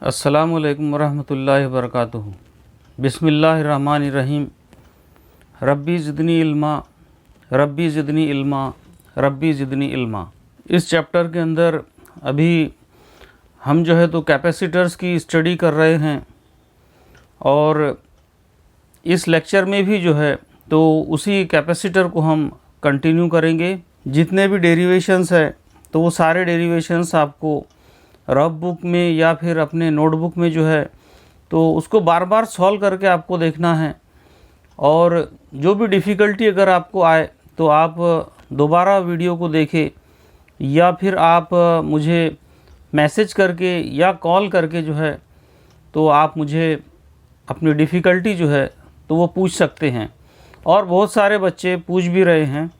अस्सलामुअलैकुम वरहमतुल्लाहि वबरकातुहू। बिस्मिल्लाहिर्रहमानिर्रहीम। रब्बी ज़िदनी इल्मा, रब्बी ज़िदनी इल्मा, रब्बी ज़िदनी इल्मा। इस चैप्टर के अंदर अभी हम जो है तो कैपेसिटर्स की स्टडी कर रहे हैं और इस लेक्चर में भी जो है तो उसी कैपेसिटर को हम कंटिन्यू करेंगे। जितने भी डेरिवेशंस है तो वो सारे डेरिवेशंस आपको रफ बुक में या फिर अपने नोटबुक में जो है तो उसको बार बार सॉल्व करके आपको देखना है। और जो भी डिफ़िकल्टी अगर आपको आए तो आप दोबारा वीडियो को देखें या फिर आप मुझे मैसेज करके या कॉल करके जो है तो आप मुझे अपनी डिफ़िकल्टी जो है तो वो पूछ सकते हैं। और बहुत सारे बच्चे पूछ भी रहे हैं।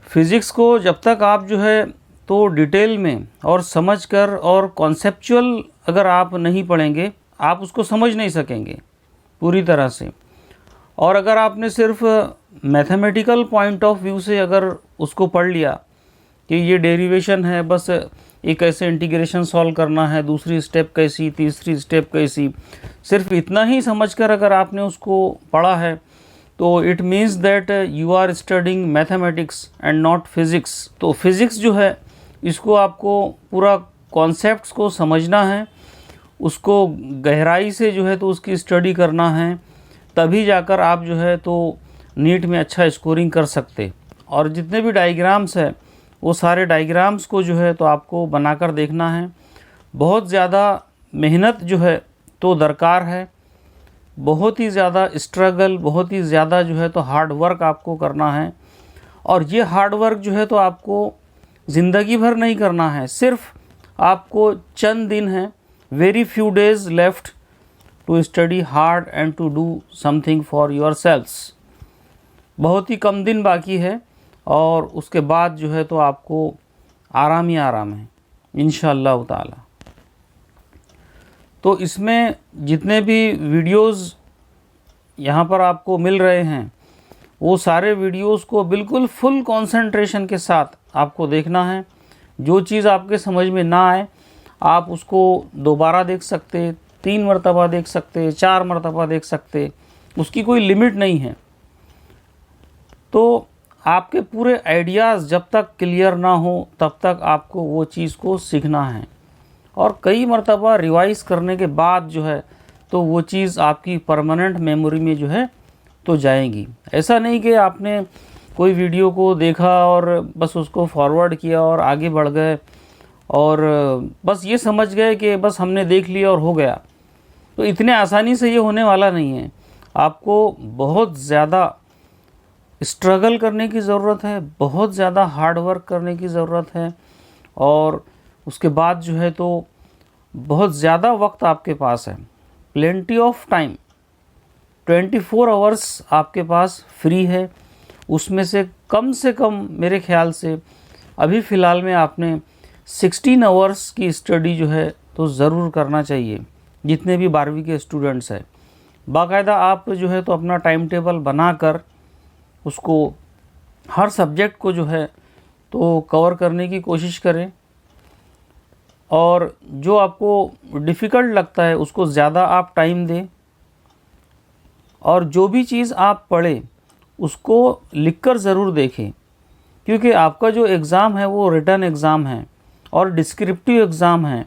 फ़िज़िक्स को जब तक आप जो है तो डिटेल में और समझकर और कॉन्सेप्चुअल अगर आप नहीं पढ़ेंगे आप उसको समझ नहीं सकेंगे पूरी तरह से। और अगर आपने सिर्फ मैथमेटिकल पॉइंट ऑफ व्यू से अगर उसको पढ़ लिया कि ये डेरिवेशन है, बस एक ऐसे इंटीग्रेशन सॉल्व करना है, दूसरी स्टेप कैसी, तीसरी स्टेप कैसी, सिर्फ इतना ही समझकर अगर आपने उसको पढ़ा है तो it means that you are studying mathematics and not physics. तो फिज़िक्स जो है इसको आपको पूरा कॉन्सेप्ट्स को समझना है, उसको गहराई से जो है तो उसकी स्टडी करना है, तभी जाकर आप जो है तो नीट में अच्छा स्कोरिंग कर सकते। और जितने भी डायग्राम्स हैं वो सारे डायग्राम्स को जो है तो आपको बनाकर देखना है। बहुत ज़्यादा मेहनत जो है तो दरकार है, बहुत ही ज़्यादा स्ट्रगल, बहुत ही ज़्यादा जो है तो हार्ड वर्क आपको करना है। और ये हार्ड वर्क जो है तो आपको ज़िंदगी भर नहीं करना है, सिर्फ आपको चंद दिन हैं, very few days left to study hard and to do something for yourselves. बहुत ही कम दिन बाकी है और उसके बाद जो है तो आपको आराम ही आराम है इंशाअल्लाह ताला। तो इसमें जितने भी वीडियोज़ यहाँ पर आपको मिल रहे हैं वो सारे वीडियोस को बिल्कुल फुल कंसंट्रेशन के साथ आपको देखना है। जो चीज़ आपके समझ में ना आए आप उसको दोबारा देख सकते, 3 मरतबा देख सकते, 4 मरतबा देख सकते, उसकी कोई लिमिट नहीं है। तो आपके पूरे आइडियाज़ जब तक क्लियर ना हो तब तक आपको वो चीज़ को सीखना है। और कई मरतबा रिवाइज़ करने के बाद जो है तो वो चीज़ आपकी परमानेंट मेमोरी में जो है तो जाएंगी। ऐसा नहीं कि आपने कोई वीडियो को देखा और बस उसको फॉरवर्ड किया और आगे बढ़ गए और बस ये समझ गए कि बस हमने देख लिया और हो गया। तो इतने आसानी से ये होने वाला नहीं है। आपको बहुत ज़्यादा स्ट्रगल करने की ज़रूरत है, बहुत ज़्यादा हार्ड वर्क करने की ज़रूरत है। और उसके बाद जो है तो बहुत ज़्यादा वक्त आपके पास है, प्लेंटी ऑफ टाइम, 24 आवर्स आपके पास फ्री है। उसमें से कम मेरे ख्याल से अभी फ़िलहाल में आपने 16 आवर्स की स्टडी जो है तो ज़रूर करना चाहिए। जितने भी 12वीं के स्टूडेंट्स हैं बाकायदा आप जो है तो अपना टाइम टेबल बनाकर उसको हर सब्जेक्ट को जो है तो कवर करने की कोशिश करें। और जो आपको डिफ़िकल्ट लगता है उसको ज़्यादा आप टाइम दें। और जो भी चीज़ आप पढ़ें उसको लिखकर ज़रूर देखें, क्योंकि आपका जो एग्ज़ाम है वो रिटन एग्ज़ाम है और डिस्क्रिप्टिव एग्ज़ाम है।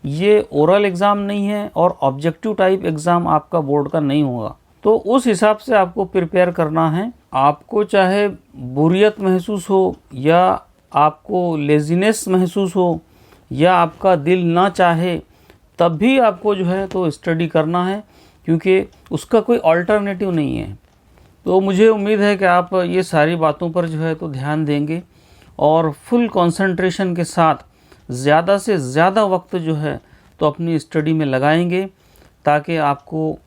ये ओरल एग्ज़ाम नहीं है और ऑब्जेक्टिव टाइप एग्ज़ाम आपका बोर्ड का नहीं होगा। तो उस हिसाब से आपको प्रिपेयर करना है। आपको चाहे बोरियत महसूस हो या आपको लेज़ीनेस महसूस हो या आपका दिल ना चाहे, तब भी आपको जो है तो स्टडी करना है, क्योंकि उसका कोई अल्टरनेटिव नहीं है। तो मुझे उम्मीद है कि आप ये सारी बातों पर जो है तो ध्यान देंगे और फुल कंसंट्रेशन के साथ ज़्यादा से ज़्यादा वक्त जो है तो अपनी स्टडी में लगाएंगे, ताकि आपको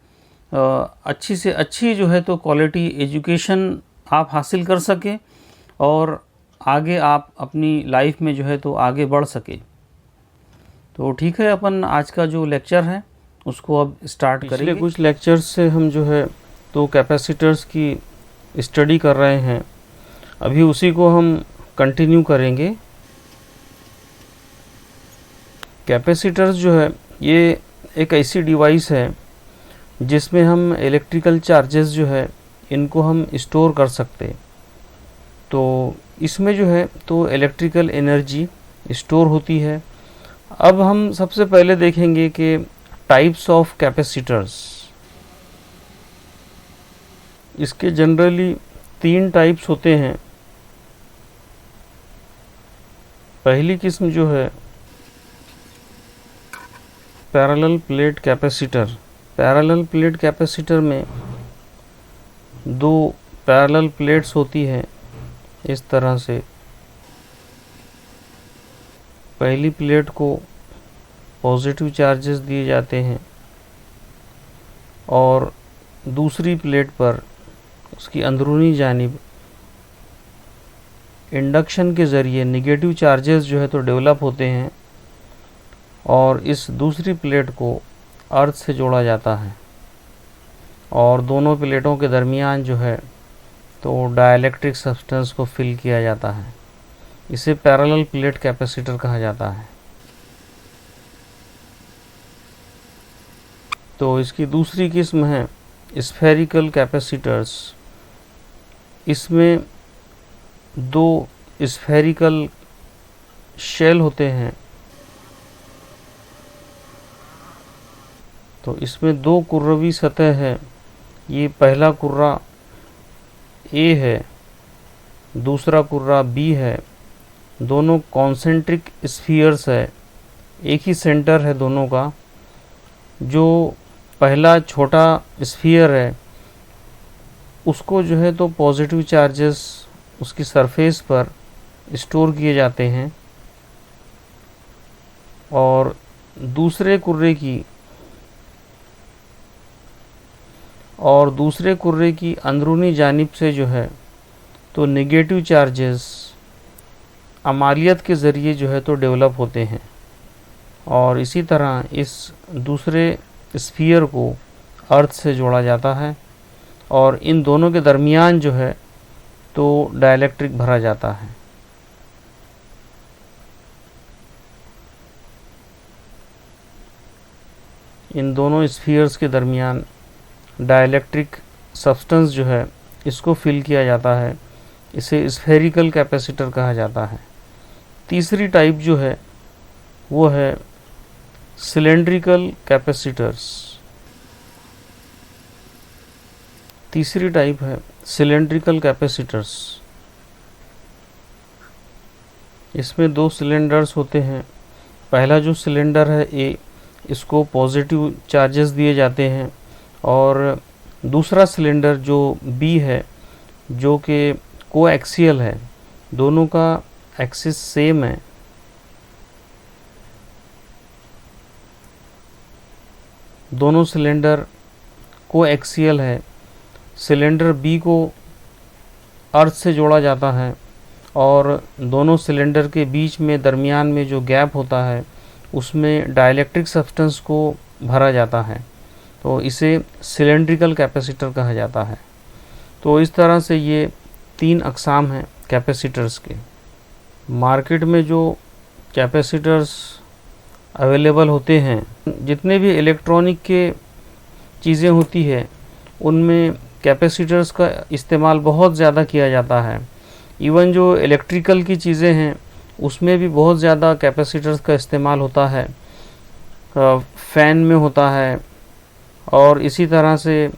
अच्छी से अच्छी जो है तो क्वालिटी एजुकेशन आप हासिल कर सकें और आगे आप अपनी लाइफ में जो है तो आगे बढ़ सकें। तो ठीक है, अपन आज का जो लेक्चर है उसको अब स्टार्ट करेंगे। पिछले कुछ लेक्चर्स से हम जो है तो कैपेसिटर्स की स्टडी कर रहे हैं, अभी उसी को हम कंटिन्यू करेंगे। कैपेसिटर्स जो है ये एक ऐसी डिवाइस है जिसमें हम इलेक्ट्रिकल चार्जेस जो है इनको हम स्टोर कर सकते। तो इसमें जो है तो इलेक्ट्रिकल एनर्जी स्टोर होती है। अब हम सबसे पहले देखेंगे कि टाइप्स ऑफ कैपेसिटर्स। इसके जनरली 3 टाइप्स होते हैं। पहली किस्म जो है parallel plate capacitor. Parallel plate capacitor में 2 पैरेलल प्लेट्स होती है इस तरह से। पहली प्लेट को पॉजिटिव चार्जेस दिए जाते हैं और दूसरी प्लेट पर उसकी अंदरूनी जानिब इंडक्शन के ज़रिए नेगेटिव चार्जेस जो है तो डेवलप होते हैं और इस दूसरी प्लेट को अर्थ से जोड़ा जाता है और दोनों प्लेटों के दरमियान जो है तो डाइलेक्ट्रिक सब्सटेंस को फिल किया जाता है। इसे पैरेलल प्लेट कैपेसिटर कहा जाता है। तो इसकी दूसरी किस्म है स्फेरिकल कैपेसिटर्स। इसमें 2 स्फेरिकल शेल होते हैं। तो इसमें 2 कुर्रवी सतह है। ये पहला कुर्रा A है, दूसरा कुर्रा B है। दोनों कॉन्सेंट्रिक स्फीयर्स है, एक ही सेंटर है दोनों का। जो पहला छोटा स्फीयर है उसको जो है तो पॉजिटिव चार्जेस उसकी सरफेस पर स्टोर किए जाते हैं और दूसरे कुर्रे की अंदरूनी जानिब से जो है तो नेगेटिव चार्जेस अमालियत के ज़रिए जो है तो डेवलप होते हैं और इसी तरह इस दूसरे स्फीयर को अर्थ से जोड़ा जाता है और इन दोनों के दरमियान जो है तो डाइलेक्ट्रिक भरा जाता है। इन दोनों स्फीयर्स के दरमियान डाइलेक्ट्रिक सब्सटेंस जो है इसको फिल किया जाता है। इसे स्फेरिकल कैपेसिटर कहा जाता है। तीसरी टाइप जो है वो है सिलेंड्रिकल कैपेसिटर्स। तीसरी टाइप है सिलेंड्रिकल कैपेसिटर्स। इसमें 2 सिलेंडर्स होते हैं। पहला जो सिलेंडर है A, इसको पॉजिटिव चार्जेस दिए जाते हैं और दूसरा सिलेंडर जो B है जो कि कोएक्सियल है, दोनों का एक्सिस सेम है। दोनों सिलेंडर कोएक्सियल है। सिलेंडर B को अर्थ से जोड़ा जाता है और दोनों सिलेंडर के बीच में दरमियान में जो गैप होता है उसमें डाइलेक्ट्रिक सब्सटेंस को भरा जाता है। तो इसे सिलेंड्रिकल कैपेसिटर कहा जाता है। तो इस तरह से ये 3 अक़साम हैं कैपेसिटर्स के। मार्केट में जो कैपेसिटर्स अवेलेबल होते हैं, जितने भी इलेक्ट्रॉनिक के चीज़ें होती है उनमें कैपेसिटर्स का इस्तेमाल बहुत ज़्यादा किया जाता है। इवन जो इलेक्ट्रिकल की चीज़ें हैं उसमें भी बहुत ज़्यादा कैपेसिटर्स का इस्तेमाल होता है। फ़ैन में होता है और इसी तरह से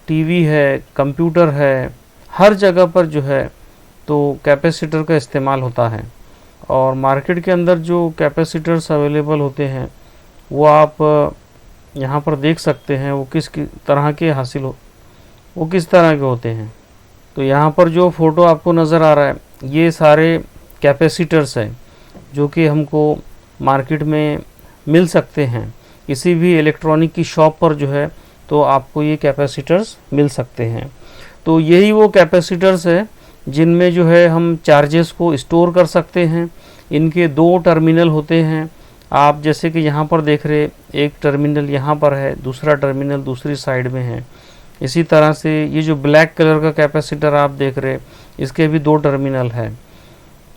टीवी है, कंप्यूटर है, हर जगह पर जो है तो कैपेसिटर का इस्तेमाल होता है। और मार्केट के अंदर जो कैपेसिटर्स अवेलेबल होते हैं वो आप यहाँ पर देख सकते हैं। वो किस तरह के वो किस तरह के होते हैं। तो यहाँ पर जो फ़ोटो आपको नज़र आ रहा है ये सारे कैपेसिटर्स हैं जो कि हमको मार्केट में मिल सकते हैं। किसी भी इलेक्ट्रॉनिक की शॉप पर जो है तो आपको ये कैपेसिटर्स मिल सकते हैं। तो यही वो कैपेसिटर्स है जिनमें जो है हम चार्जेस को स्टोर कर सकते हैं। इनके 2 टर्मिनल होते हैं। आप जैसे कि यहाँ पर देख रहे, एक टर्मिनल यहाँ पर है, दूसरा टर्मिनल दूसरी साइड में है। इसी तरह से ये जो ब्लैक कलर का कैपेसिटर आप देख रहे, इसके भी 2 टर्मिनल है।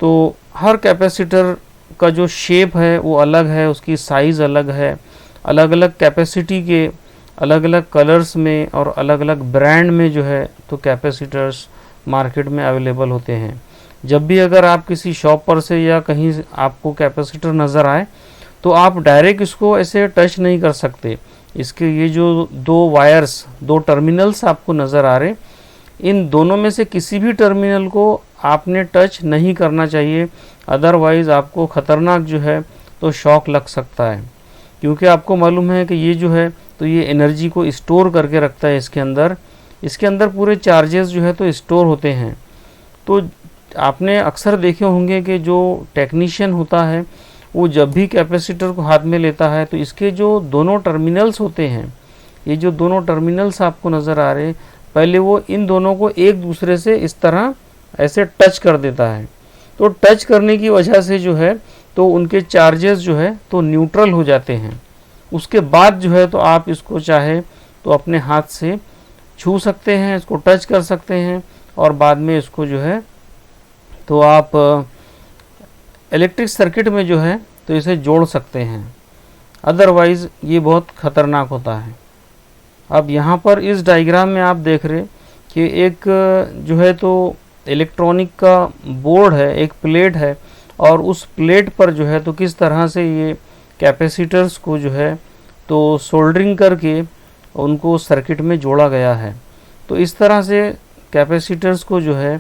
तो हर कैपेसिटर का जो शेप है वो अलग है, उसकी साइज़ अलग है, अलग अलग कैपेसिटी के अलग अलग कलर्स में और अलग अलग ब्रांड में जो है तो कैपेसिटर्स मार्केट में अवेलेबल होते हैं। जब भी अगर आप किसी शॉप पर से या कहीं आपको कैपेसिटर नज़र आए तो आप डायरेक्ट इसको ऐसे टच नहीं कर सकते। इसके ये जो दो वायर्स, दो टर्मिनल्स आपको नज़र आ रहे, इन दोनों में से किसी भी टर्मिनल को आपने टच नहीं करना चाहिए, अदरवाइज़ आपको ख़तरनाक जो है तो शॉक लग सकता है। क्योंकि आपको मालूम है कि ये जो है तो ये एनर्जी को स्टोर करके रखता है इसके अंदर पूरे चार्जेस जो है तो स्टोर होते हैं। तो आपने अक्सर देखे होंगे कि जो टेक्नीशियन होता है वो जब भी कैपेसिटर को हाथ में लेता है तो इसके जो दोनों टर्मिनल्स होते हैं, ये जो दोनों टर्मिनल्स आपको नज़र आ रहे, पहले वो इन दोनों को एक दूसरे से इस तरह ऐसे टच कर देता है। तो टच करने की वजह से जो है तो उनके चार्जेस जो है तो न्यूट्रल हो जाते हैं। उसके बाद जो है तो आप इसको चाहे तो अपने हाथ से छू सकते हैं, इसको टच कर सकते हैं और बाद में इसको जो है तो आप इलेक्ट्रिक सर्किट में जो है तो इसे जोड़ सकते हैं, अदरवाइज़ ये बहुत ख़तरनाक होता है। अब यहाँ पर इस डायग्राम में आप देख रहे कि एक जो है तो इलेक्ट्रॉनिक का बोर्ड है, एक प्लेट है और उस प्लेट पर जो है तो किस तरह से ये कैपेसिटर्स को जो है तो सोल्डरिंग करके उनको सर्किट में जोड़ा गया है। तो इस तरह से कैपेसिटर्स को जो है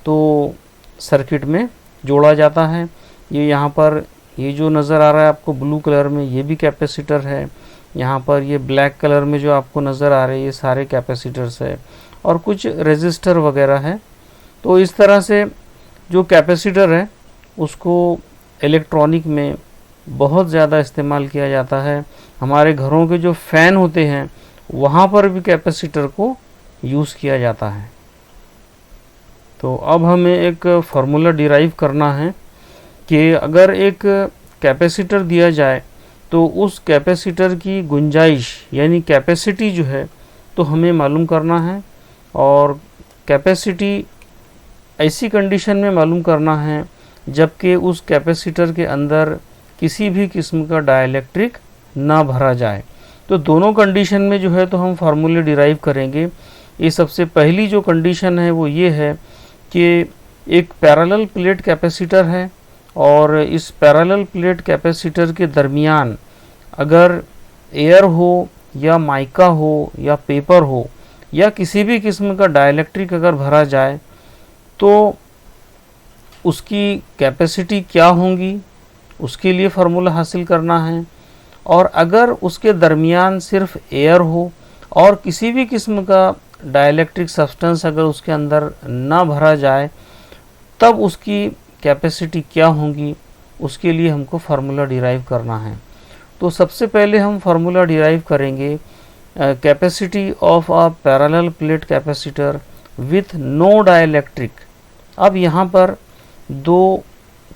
तो सर्किट में जोड़ा जाता है। ये यहाँ पर ये जो नज़र आ रहा है आपको ब्लू कलर में, ये भी कैपेसिटर है। यहाँ पर ये ब्लैक कलर में जो आपको नज़र आ रहे हैं ये सारे कैपेसिटर्स है और कुछ रेजिस्टर वगैरह है। तो इस तरह से जो कैपेसिटर है उसको इलेक्ट्रॉनिक में बहुत ज़्यादा इस्तेमाल किया जाता है। हमारे घरों के जो फ़ैन होते हैं वहाँ पर भी कैपेसिटर को यूज़ किया जाता है। तो अब हमें एक फार्मूला डिराइव करना है कि अगर एक कैपेसिटर दिया जाए तो उस कैपेसिटर की गुंजाइश यानी कैपेसिटी जो है तो हमें मालूम करना है। और कैपेसिटी ऐसी कंडीशन में मालूम करना है जबकि उस कैपेसिटर के अंदर किसी भी किस्म का डाइलेक्ट्रिक ना भरा जाए। तो दोनों कंडीशन में जो है तो हम फार्मूले डिराइव करेंगे। ये सबसे पहली जो कंडीशन है वो ये है कि एक पैरेलल प्लेट कैपेसिटर है और इस पैरेलल प्लेट कैपेसिटर के दरमियान अगर एयर हो या माइका हो या पेपर हो या किसी भी किस्म का डाइलेक्ट्रिक अगर भरा जाए तो उसकी कैपेसिटी क्या होगी, उसके लिए फार्मूला हासिल करना है। और अगर उसके दरमियान सिर्फ एयर हो और किसी भी किस्म का डाइलेक्ट्रिक सब्सटेंस अगर उसके अंदर ना भरा जाए तब उसकी कैपेसिटी क्या होगी, उसके लिए हमको फार्मूला डिराइव करना है। तो सबसे पहले हम फार्मूला डिराइव करेंगे capacity of a parallel plate capacitor with no dielectric. अब यहाँ पर दो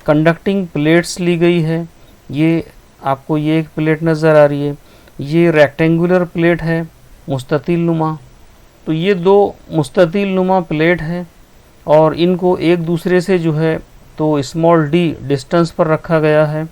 कंडक्टिंग प्लेट्स ली गई है। ये आपको ये एक प्लेट नज़र आ रही है, ये रेक्टेंगुलर प्लेट है मुस्ततिल नुमा। तो ये दो मुस्ततिल नुमा प्लेट है और इनको एक दूसरे से जो है तो स्मॉल डी डिस्टेंस पर रखा गया है।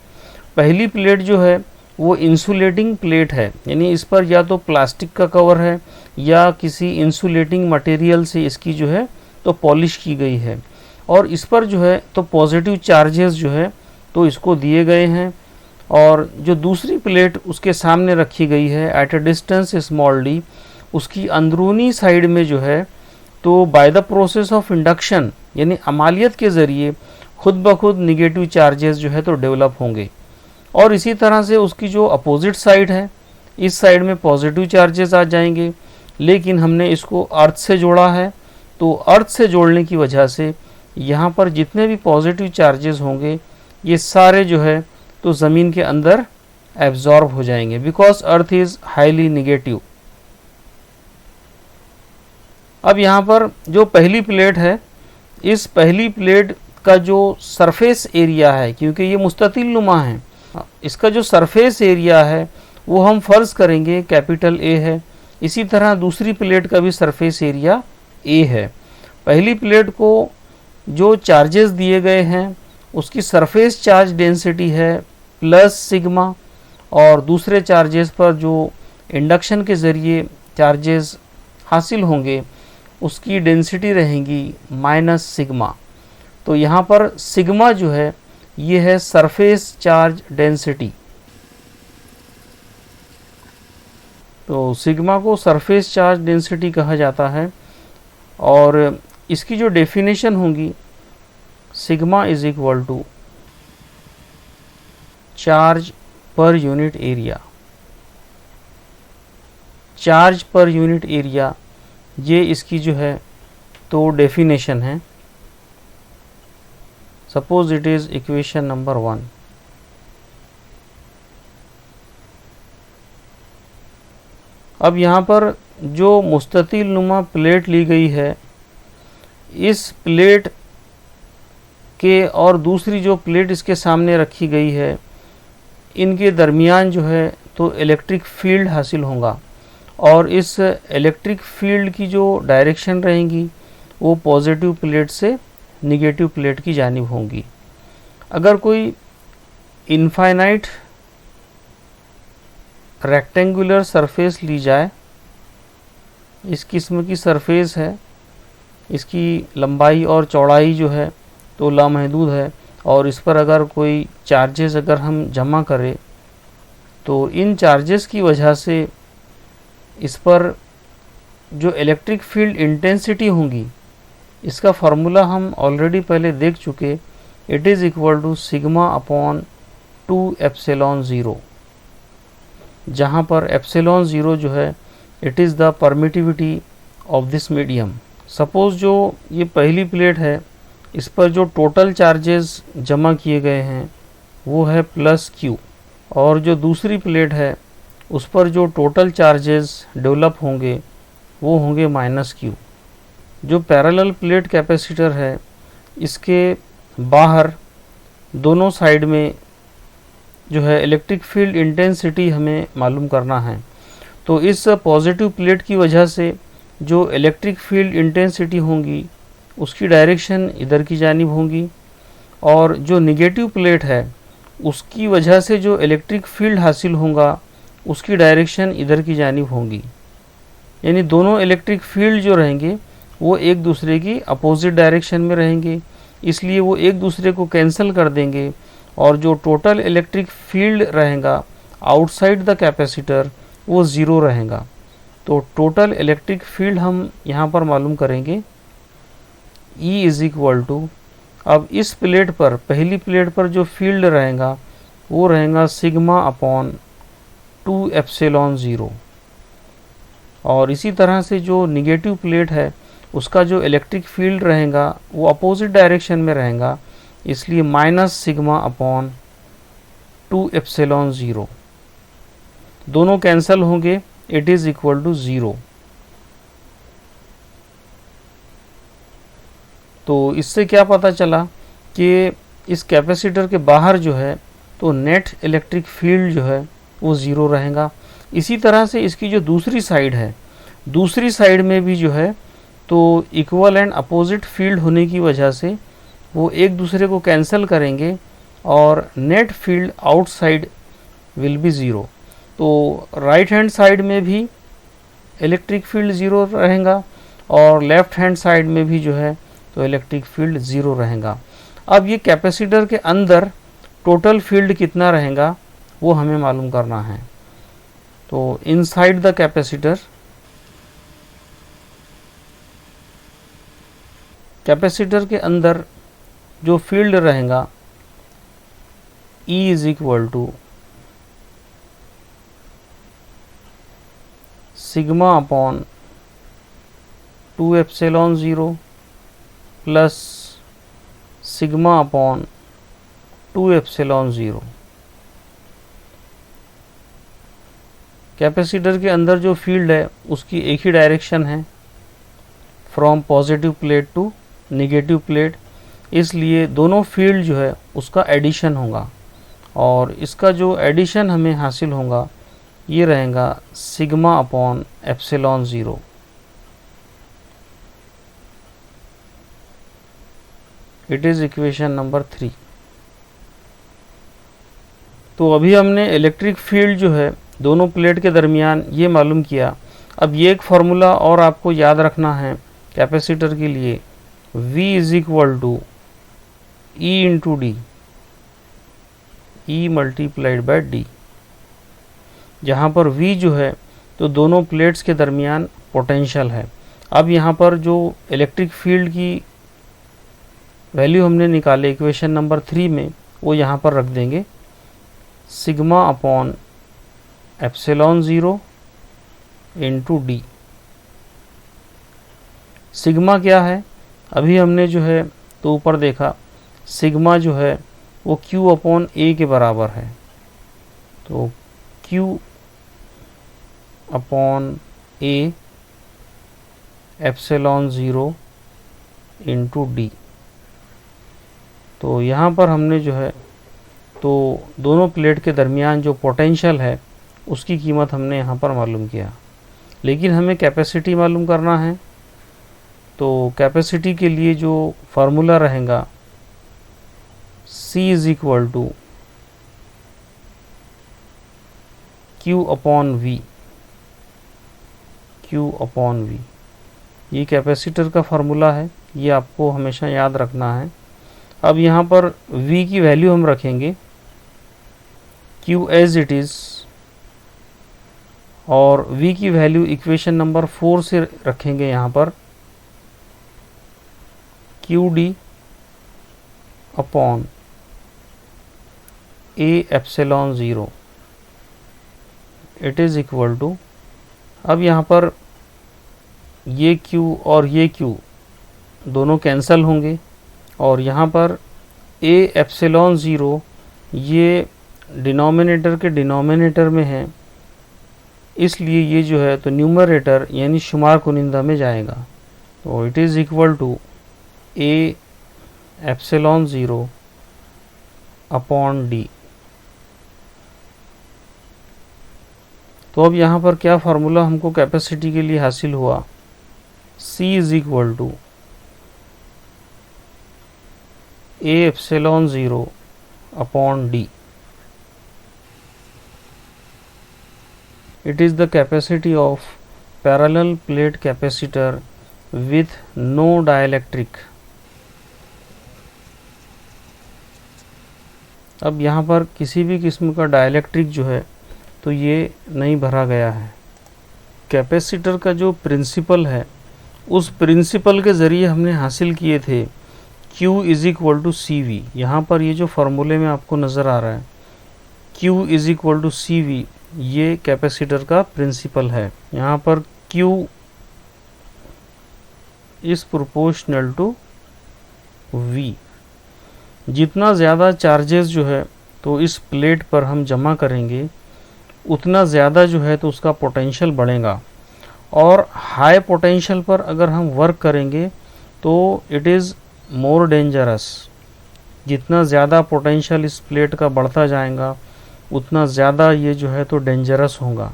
पहली प्लेट जो है वो इंसुलेटिंग प्लेट है, यानी इस पर या तो प्लास्टिक का कवर है या किसी इंसुलेटिंग मटेरियल से इसकी जो है तो पॉलिश की गई है और इस पर जो है तो पॉजिटिव चार्जेस जो है तो इसको दिए गए हैं। और जो दूसरी प्लेट उसके सामने रखी गई है at a distance small D, उसकी अंदरूनी साइड में जो है तो by the process of induction यानी अमालियत के ज़रिए खुद ब खुद निगेटिव चार्जेस जो है तो डेवलप होंगे। और इसी तरह से उसकी जो अपोजिट साइड है इस साइड में पॉजिटिव चार्जेस आ जाएंगे। लेकिन हमने इसको अर्थ से जोड़ा है तो अर्थ से जोड़ने की वजह से यहाँ पर जितने भी पॉजिटिव चार्जेस होंगे ये सारे जो है तो ज़मीन के अंदर एब्जॉर्ब हो जाएंगे because earth is highly negative. अब यहाँ पर जो पहली प्लेट है, इस पहली प्लेट का जो सरफेस एरिया है, क्योंकि ये मुस्ततिल नुमा है, इसका जो सरफेस एरिया है वो हम फ़र्ज़ करेंगे कैपिटल ए है। इसी तरह दूसरी प्लेट का भी सरफेस एरिया ए है। पहली प्लेट को जो चार्जेस दिए गए हैं उसकी सरफेस चार्ज डेंसिटी है प्लस सिग्मा, और दूसरे चार्जेस पर जो इंडक्शन के ज़रिए चार्जेस हासिल होंगे उसकी डेंसिटी रहेगी माइनस सिग्मा। तो यहाँ पर सिग्मा जो है ये है सरफेस चार्ज डेंसिटी। तो सिग्मा को सरफेस चार्ज डेंसिटी कहा जाता है, और इसकी जो डेफिनेशन होगी sigma is equal to charge पर यूनिट एरिया। चार्ज पर यूनिट एरिया ये इसकी जो है तो डेफिनेशन है। Suppose it is equation number 1। अब यहाँ पर जो मुस्ततिल नुमा प्लेट ली गई है, इस प्लेट के और दूसरी जो प्लेट इसके सामने रखी गई है, इनके दरमियान जो है तो इलेक्ट्रिक फील्ड हासिल होगा, और इस इलेक्ट्रिक फील्ड की जो डायरेक्शन रहेंगी वो पॉजिटिव प्लेट से निगेटिव प्लेट की जानिब होंगी। अगर कोई इनफाइनाइट रेक्टेंगुलर सरफेस ली जाए, इस किस्म की सरफेस है, इसकी लंबाई और चौड़ाई जो है तो लामहदूद है, और इस पर अगर कोई चार्जेस अगर हम जमा करें तो इन चार्जेस की वजह से इस पर जो इलेक्ट्रिक फील्ड इंटेंसिटी होंगी, इसका फार्मूला हम ऑलरेडी पहले देख चुके। It is equal to sigma upon 2 epsilon 0, जहाँ पर एप्सिलॉन 0 जो है it is the permittivity of this medium. Suppose जो ये पहली प्लेट है, इस पर जो टोटल चार्जेस जमा किए गए हैं वो है प्लस Q, और जो दूसरी प्लेट है उस पर जो टोटल चार्जेस डेवलप होंगे वो होंगे माइनस Q। जो पैरेलल प्लेट कैपेसिटर है, इसके बाहर दोनों साइड में जो है इलेक्ट्रिक फील्ड इंटेंसिटी हमें मालूम करना है। तो इस पॉजिटिव प्लेट की वजह से जो इलेक्ट्रिक फील्ड इंटेंसिटी होंगी उसकी डायरेक्शन इधर की जानिब होंगी, और जो निगेटिव प्लेट है उसकी वजह से जो इलेक्ट्रिक फील्ड हासिल होगा उसकी डायरेक्शन इधर की जानिब होंगी। यानी दोनों इलेक्ट्रिक फील्ड जो रहेंगे वो एक दूसरे की अपोजिट डायरेक्शन में रहेंगे, इसलिए वो एक दूसरे को कैंसिल कर देंगे, और जो टोटल इलेक्ट्रिक फील्ड रहेगा आउटसाइड द कैपेसिटर वो ज़ीरो रहेगा। तो टोटल इलेक्ट्रिक फील्ड हम यहाँ पर मालूम करेंगे। E इज़ इक्वल टू, अब इस प्लेट पर, पहली प्लेट पर जो फील्ड रहेगा वो रहेगा सिग्मा अपॉन 2 एप्सिलॉन 0, और इसी तरह से जो निगेटिव प्लेट है उसका जो इलेक्ट्रिक फील्ड रहेगा वो अपोजिट डायरेक्शन में रहेगा, इसलिए माइनस सिग्मा अपॉन 2 एप्सिलॉन 0। दोनों कैंसिल होंगे, इट इज़ इक्वल टू 0। तो इससे क्या पता चला कि इस कैपेसिटर के बाहर जो है तो नेट इलेक्ट्रिक फील्ड जो है वो ज़ीरो रहेगा। इसी तरह से इसकी जो दूसरी साइड है, दूसरी साइड में भी जो है तो इक्वल एंड अपोजिट फील्ड होने की वजह से वो एक दूसरे को कैंसिल करेंगे, और net field outside will be zero. तो राइट हैंड साइड में भी इलेक्ट्रिक फील्ड ज़ीरो रहेगा, और लेफ़्ट हैंड साइड में भी जो है तो इलेक्ट्रिक फील्ड ज़ीरो रहेगा। अब ये कैपेसिटर के अंदर टोटल फील्ड कितना रहेगा वो हमें मालूम करना है। तो इनसाइड द कैपेसिटर, कैपेसिटर के अंदर जो फील्ड रहेगा E is equal to sigma upon 2 epsilon 0 plus sigma upon 2 epsilon 0। Capacitor के अंदर जो फील्ड है उसकी एक ही डायरेक्शन है, from positive plate to negative plate, इसलिए दोनों फील्ड जो है उसका एडिशन होगा, और इसका जो एडिशन हमें हासिल होगा ये रहेगा sigma upon epsilon 0। It is equation number 3। तो अभी हमने इलेक्ट्रिक फील्ड जो है दोनों प्लेट के दरमियान ये मालूम किया। अब ये एक फार्मूला और आपको याद रखना है कैपेसिटर के लिए, V is equal to E into D, E multiplied by D, जहाँ पर V जो है तो दोनों प्लेट्स के दरमियान पोटेंशियल है। अब यहाँ पर जो इलेक्ट्रिक फील्ड की वैल्यू हमने निकाले इक्वेशन नंबर 3 में, वो यहाँ पर रख देंगे, sigma upon epsilon 0 into D. Sigma क्या है, अभी हमने जो है तो ऊपर देखा, सिग्मा जो है वो Q अपॉन A के बराबर है। तो Q upon A epsilon 0 into D. तो यहाँ पर हमने जो है तो दोनों प्लेट के दरमियान जो पोटेंशियल है उसकी कीमत हमने यहाँ पर मालूम किया। लेकिन हमें कैपेसिटी मालूम करना है, तो कैपेसिटी के लिए जो फार्मूला रहेगा C is equal to Q upon V, Q upon V, ये कैपेसिटर का फार्मूला है, ये आपको हमेशा याद रखना है। अब यहाँ पर V की वैल्यू हम रखेंगे Q एज इट इज़, और V की वैल्यू इक्वेशन नंबर 4 से रखेंगे यहाँ पर QD upon A epsilon 0 it is equal to, अब यहाँ पर ये Q और ये Q दोनों कैंसल होंगे, और यहाँ पर A एप्सिलॉन 0 ये डिनोमिनेटर के डिनोमिनेटर में है, इसलिए ये जो है तो न्यूमरेटर यानी शुमार कुनिंदा में जाएगा। तो it is equal to A epsilon 0 upon D. तो अब यहाँ पर क्या फार्मूला हमको कैपेसिटी के लिए हासिल हुआ, C is equal to A epsilon 0 upon D. It is the capacity of parallel plate capacitor with no dielectric। अब यहाँ पर किसी भी किस्म का डाइलेक्ट्रिक जो है तो ये नहीं भरा गया है। कैपेसिटर का जो प्रिंसिपल है उस प्रिंसिपल के ज़रिए हमने हासिल किए थे Q is equal to C V. यहाँ पर ये जो फार्मूले में आपको नज़र आ रहा है Q is equal to C V, ये कैपेसिटर का प्रिंसिपल है। यहाँ पर Q is proportional to V। जितना ज़्यादा चार्जेस जो है तो इस प्लेट पर हम जमा करेंगे उतना ज़्यादा जो है तो उसका पोटेंशियल बढ़ेगा, और हाई पोटेंशियल पर अगर हम वर्क करेंगे तो इट इज़ मोर डेंजरस। जितना ज़्यादा पोटेंशियल इस प्लेट का बढ़ता जाएगा उतना ज़्यादा ये जो है तो डेंजरस होगा।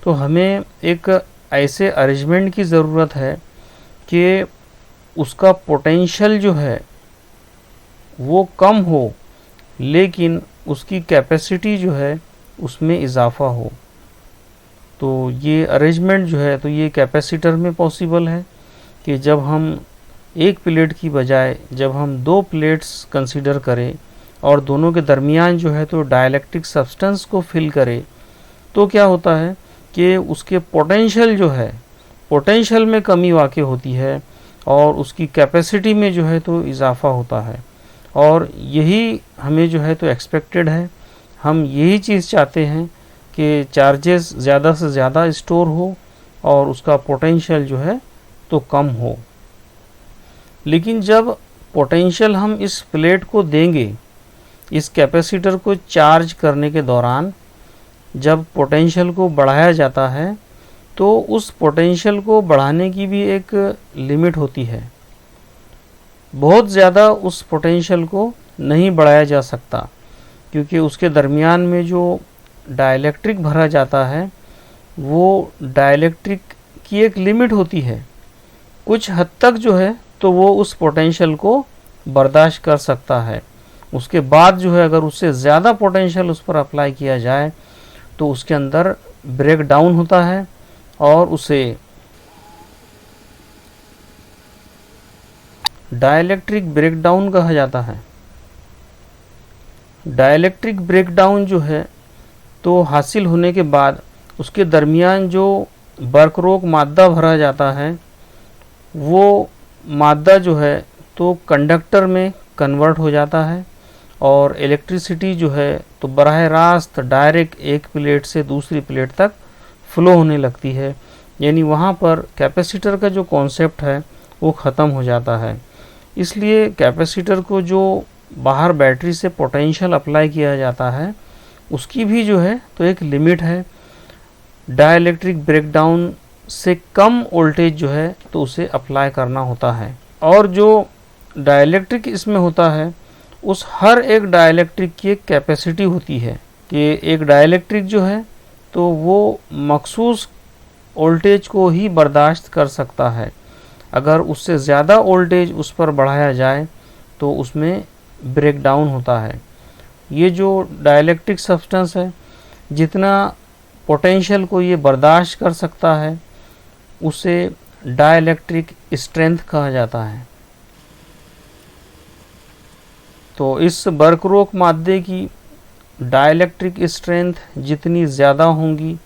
तो हमें एक ऐसे अरेंजमेंट की ज़रूरत है कि उसका पोटेंशियल जो है वो कम हो लेकिन उसकी कैपेसिटी जो है उसमें इजाफ़ा हो। तो ये अरेंजमेंट जो है तो ये कैपेसिटर में पॉसिबल है कि जब हम एक प्लेट की बजाय जब हम दो प्लेट्स कंसीडर करें और दोनों के दरमियान जो है तो डाइलेक्ट्रिक सब्सटेंस को फिल करे, तो क्या होता है कि उसके पोटेंशियल जो है पोटेंशियल में कमी वाक़ई होती है और उसकी कैपेसिटी में जो है तो इजाफ़ा होता है। और यही हमें जो है तो एक्सपेक्टेड है, हम यही चीज़ चाहते हैं कि चार्जेस ज़्यादा से ज़्यादा स्टोर हो और उसका पोटेंशियल जो है तो कम हो। लेकिन जब पोटेंशियल हम इस प्लेट को देंगे, इस कैपेसिटर को चार्ज करने के दौरान जब पोटेंशियल को बढ़ाया जाता है तो उस पोटेंशियल को बढ़ाने की भी एक लिमिट होती है। बहुत ज़्यादा उस पोटेंशियल को नहीं बढ़ाया जा सकता क्योंकि उसके दरमियान में जो डाइलेक्ट्रिक भरा जाता है वो डाइलेक्ट्रिक की एक लिमिट होती है। कुछ हद तक जो है तो वो उस पोटेंशियल को बर्दाश्त कर सकता है उसके बाद जो है अगर उससे ज़्यादा पोटेंशियल उस पर अप्लाई किया जाए तो उसके अंदर ब्रेक डाउन होता है और उसे डाइलेक्ट्रिक ब्रेकडाउन कहा जाता है। डाइलेक्ट्रिक ब्रेकडाउन जो है तो हासिल होने के बाद उसके दरमियान जो बर्करोक मादा भरा जाता है वो मादा जो है तो कंडक्टर में कन्वर्ट हो जाता है और इलेक्ट्रिसिटी जो है तो बराह रास्त डायरेक्ट एक प्लेट से दूसरी प्लेट तक फ्लो होने लगती है। यानी वहाँ पर कैपेसिटर का जो कॉन्सेप्ट है वो ख़त्म हो जाता है। इसलिए कैपेसिटर को जो बाहर बैटरी से पोटेंशियल अप्लाई किया जाता है उसकी भी जो है तो एक लिमिट है। डाइलेक्ट्रिक ब्रेकडाउन से कम वोल्टेज जो है तो उसे अप्लाई करना होता है। और जो डाइलेक्ट्रिक इसमें होता है उस हर एक डाइलेक्ट्रिक की एक कैपेसिटी होती है कि एक डाइलेक्ट्रिक जो है तो वो मखसूस वोल्टेज को ही बर्दाश्त कर सकता है। अगर उससे ज़्यादा वोल्टेज उस पर बढ़ाया जाए तो उसमें ब्रेक डाउन होता है। ये जो डाइलेक्ट्रिक सब्सटेंस है जितना पोटेंशियल को ये बर्दाश्त कर सकता है उसे डाइलेक्ट्रिक स्ट्रेंथ कहा जाता है। तो इस बर्करोक मादे की डाइलेक्ट्रिक स्ट्रेंथ जितनी ज़्यादा होंगी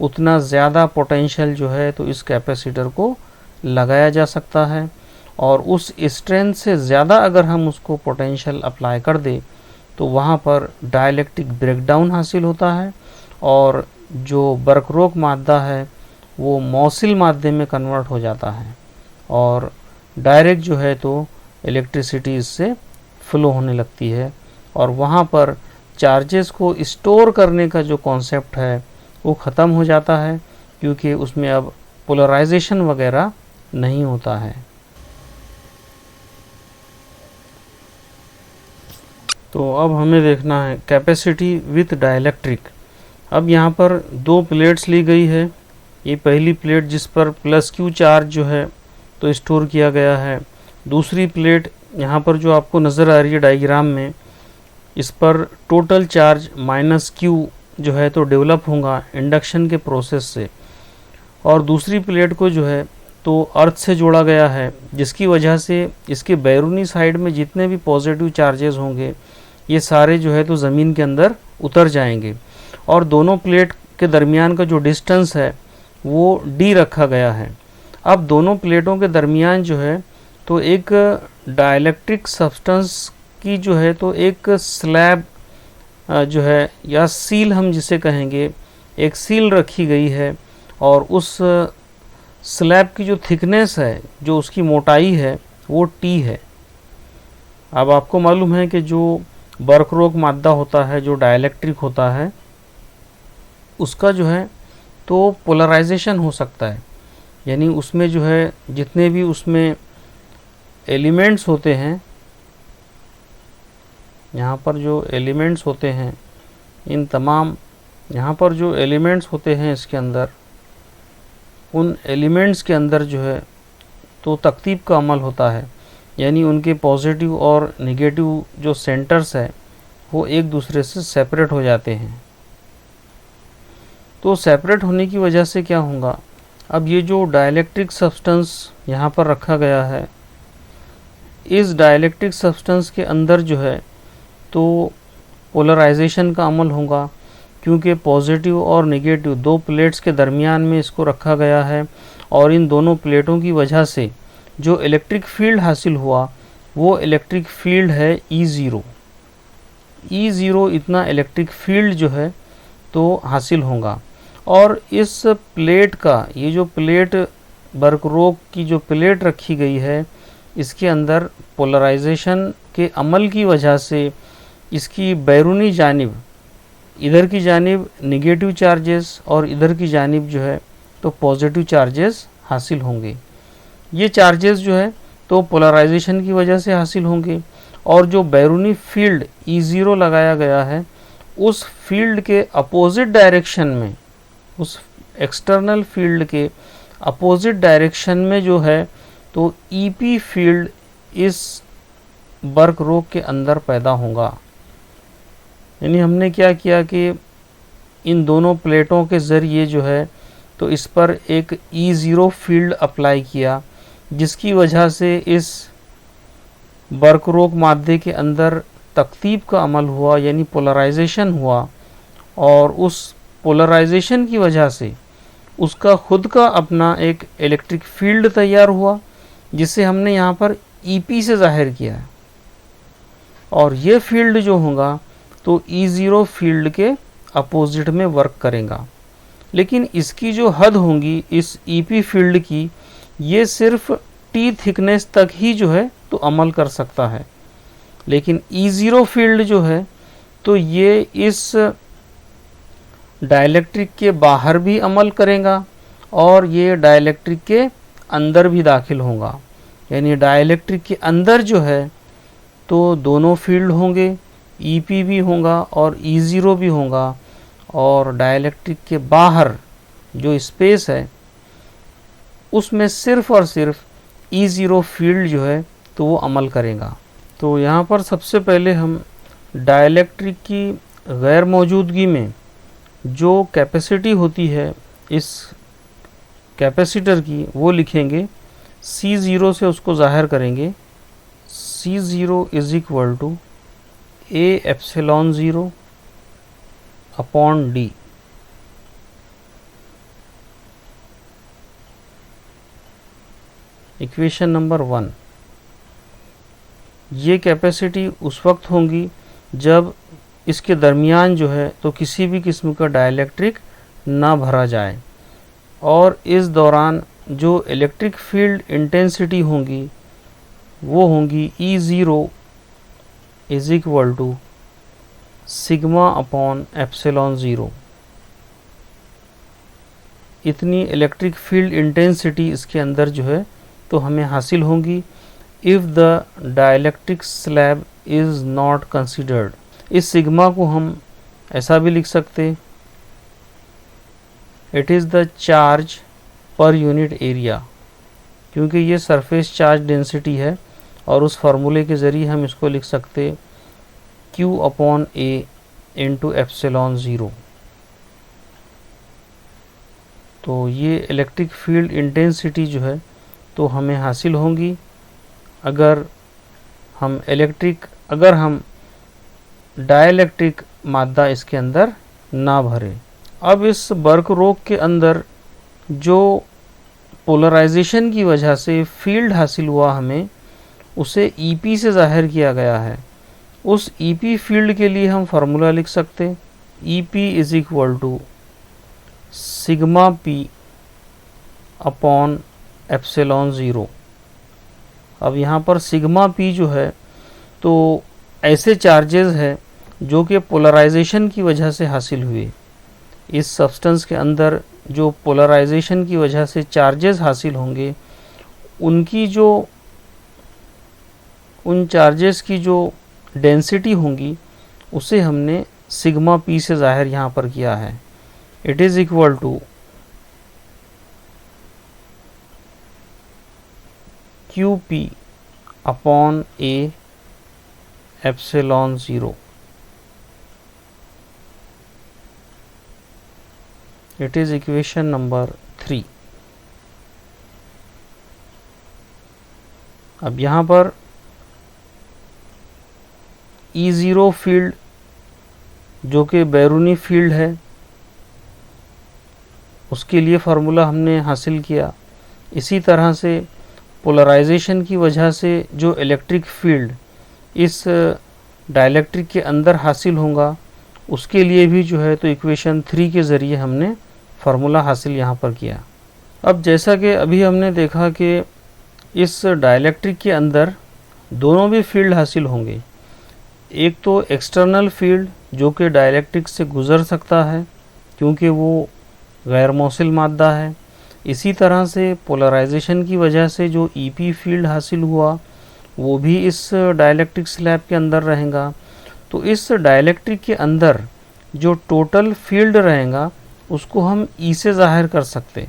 उतना ज़्यादा पोटेंशियल जो है तो इस कैपेसिटर को लगाया जा सकता है और उस स्ट्रेंथ से ज़्यादा अगर हम उसको पोटेंशियल अप्लाई कर दें तो वहाँ पर डाइलेक्ट्रिक ब्रेकडाउन हासिल होता है और जो बर्करोक मादा है वो मौसिल मादे में कन्वर्ट हो जाता है और डायरेक्ट जो है तो इलेक्ट्रिसिटी इससे फ्लो होने लगती है और वहाँ पर चार्जेस को स्टोर करने का जो कॉन्सेप्ट है वो ख़त्म हो जाता है क्योंकि उसमें अब पोलराइजेशन वगैरह नहीं होता है। तो अब हमें देखना है कैपेसिटी विथ डाइलेक्ट्रिक। अब यहाँ पर दो प्लेट्स ली गई है। ये पहली प्लेट जिस पर प्लस क्यू चार्ज जो है तो स्टोर किया गया है। दूसरी प्लेट यहाँ पर जो आपको नज़र आ रही है डायग्राम में, इस पर टोटल चार्ज माइनस क्यू जो है तो डेवलप होगा इंडक्शन के प्रोसेस से। और दूसरी प्लेट को जो है तो अर्थ से जोड़ा गया है जिसकी वजह से इसके बैरूनी साइड में जितने भी पॉजिटिव चार्जेस होंगे ये सारे जो है तो ज़मीन के अंदर उतर जाएंगे और दोनों प्लेट के दरमियान का जो डिस्टेंस है वो d रखा गया है। अब दोनों प्लेटों के दरमियान जो है तो एक डाइलेक्ट्रिक सब्सटेंस की जो है तो एक स्लैब जो है या सील हम जिसे कहेंगे, एक सील रखी गई है और उस स्लैब की जो थिकनेस है, जो उसकी मोटाई है वो t है। अब आपको मालूम है कि जो बर्करोक मादा होता है, जो डाइलेक्ट्रिक होता है, उसका जो है तो पोलराइजेशन हो सकता है। यानी उसमें जो है जितने भी उसमें एलिमेंट्स होते हैं, यहाँ पर जो एलिमेंट्स होते हैं, इन तमाम यहाँ पर जो एलिमेंट्स होते हैं इसके अंदर, उन एलिमेंट्स के अंदर जो है तो तकतीब का अमल होता है। यानी उनके पॉजिटिव और नेगेटिव जो सेंटर्स है वो एक दूसरे से सेपरेट हो जाते हैं। तो सेपरेट होने की वजह से क्या होगा, अब ये जो डाइलेक्ट्रिक सब्सटेंस यहाँ पर रखा गया है, इस डाइलेक्ट्रिक सब्सटेंस के अंदर जो है तो पोलराइजेशन का अमल होगा क्योंकि पॉजिटिव और नेगेटिव दो प्लेट्स के दरमियान में इसको रखा गया है और इन दोनों प्लेटों की वजह से जो इलेक्ट्रिक फील्ड हासिल हुआ वो इलेक्ट्रिक फील्ड है E0। E0 इतना इलेक्ट्रिक फील्ड जो है तो हासिल होगा और इस प्लेट का, ये जो प्लेट बर्करोक की जो प्लेट रखी गई है, इसके अंदर पोलराइजेशन के अमल की वजह से इसकी बैरूनी जानिब, इधर की जानिब नेगेटिव चार्जेस और इधर की जानिब जो है तो पॉजिटिव चार्जेस हासिल होंगे। ये चार्जेस जो है तो पोलराइजेशन की वजह से हासिल होंगे और जो बैरूनी फील्ड E0 लगाया गया है उस फील्ड के अपोजिट डायरेक्शन में, उस एक्सटर्नल फील्ड के अपोजिट डायरेक्शन में जो है तो EP फील्ड इस वर्क रोक के अंदर पैदा होगा। यानी हमने क्या किया कि इन दोनों प्लेटों के ज़रिए जो है तो इस पर एक E0 फील्ड अप्लाई किया, जिसकी वजह से इस वर्क रोक मादे के अंदर तकतीब का अमल हुआ, यानी पोलराइजेशन हुआ, और उस पोलराइजेशन की वजह से उसका खुद का अपना एक इलेक्ट्रिक फील्ड तैयार हुआ, जिसे हमने यहाँ पर EP से ज़ाहिर किया है। और ये फील्ड जो होगा तो E0 फील्ड के अपोजिट में वर्क करेगा, लेकिन इसकी जो हद होंगी इस EP फील्ड की, ये सिर्फ T थिकनेस तक ही जो है तो अमल कर सकता है। लेकिन E0 फील्ड जो है तो ये इस डाइलेक्ट्रिक के बाहर भी अमल करेगा और ये डाइलेक्ट्रिक के अंदर भी दाखिल होगा। यानी डाइलेक्ट्रिक के अंदर जो है तो दोनों फील्ड होंगे, EP भी होगा और E0 भी होगा, और डाइलेक्ट्रिक के बाहर जो स्पेस है उसमें सिर्फ और सिर्फ E0 फील्ड जो है तो वो अमल करेगा। तो यहाँ पर सबसे पहले हम डाइलेक्ट्रिक की गैर मौजूदगी में जो कैपेसिटी होती है इस कैपेसिटर की वो लिखेंगे, C0 से उसको ज़ाहिर करेंगे। C0 is equal to A epsilon 0 upon D। Equation number 1। ये कैपेसिटी उस वक्त होंगी जब इसके दरमियान जो है तो किसी भी किस्म का डाइलेक्ट्रिक ना भरा जाए, और इस दौरान जो इलेक्ट्रिक फील्ड इंटेंसिटी होंगी वो होंगी E0 is equal to sigma upon epsilon 0। इतनी इलेक्ट्रिक फील्ड इंटेंसिटी इसके अंदर जो है तो हमें हासिल होंगी if the dielectric slab is not considered. इस सिग्मा को हम ऐसा भी लिख सकते, इट इज़ द चार्ज पर यूनिट एरिया, क्योंकि ये सरफेस चार्ज डेंसिटी है, और उस फार्मूले के ज़रिए हम इसको लिख सकते Q upon A into epsilon 0। तो ये इलेक्ट्रिक फील्ड इंटेंसिटी जो है तो हमें हासिल होंगी अगर हम डाइलेक्ट्रिक मादा इसके अंदर ना भरे। अब इस वर्क रोक के अंदर जो पोलराइजेशन की वजह से फील्ड हासिल हुआ हमें, उसे EP से ज़ाहिर किया गया है। उस EP फील्ड के लिए हम फार्मूला लिख सकते, EP is equal to sigma P upon epsilon 0। अब यहाँ पर सिग्मा P जो है तो ऐसे चार्जेस है जो कि पोलराइजेशन की वजह से हासिल हुए। इस सब्सटेंस के अंदर जो पोलराइजेशन की वजह से चार्जेस हासिल होंगे, उन चार्जेस की जो डेंसिटी होंगी उसे हमने सिग्मा P से ज़ाहिर यहाँ पर किया है। It is equal to QP upon A epsilon 0। It is equation number 3। अब यहाँ पर E0 फील्ड जो कि बैरूनी फील्ड है उसके लिए फार्मूला हमने हासिल किया। इसी तरह से पोलराइजेशन की वजह से जो इलेक्ट्रिक फील्ड इस डाइलेक्ट्रिक के अंदर हासिल होगा उसके लिए भी जो है तो इक्वेशन 3 के ज़रिए हमने फार्मूला हासिल यहाँ पर किया। अब जैसा कि अभी हमने देखा कि इस डाइलेक्ट्रिक के अंदर दोनों भी फील्ड हासिल होंगे, एक तो एक्सटर्नल फील्ड जो कि डाइलेक्ट्रिक से गुज़र सकता है क्योंकि वो गैर मौसिल मादा है। इसी तरह से पोलराइजेशन की वजह से जो EP फील्ड हासिल हुआ वो भी इस डाइलेक्ट्रिक स्लैब के अंदर रहेगा। तो इस डाइलेक्ट्रिक के अंदर जो टोटल फील्ड रहेगा उसको हम E से ज़ाहिर कर सकते।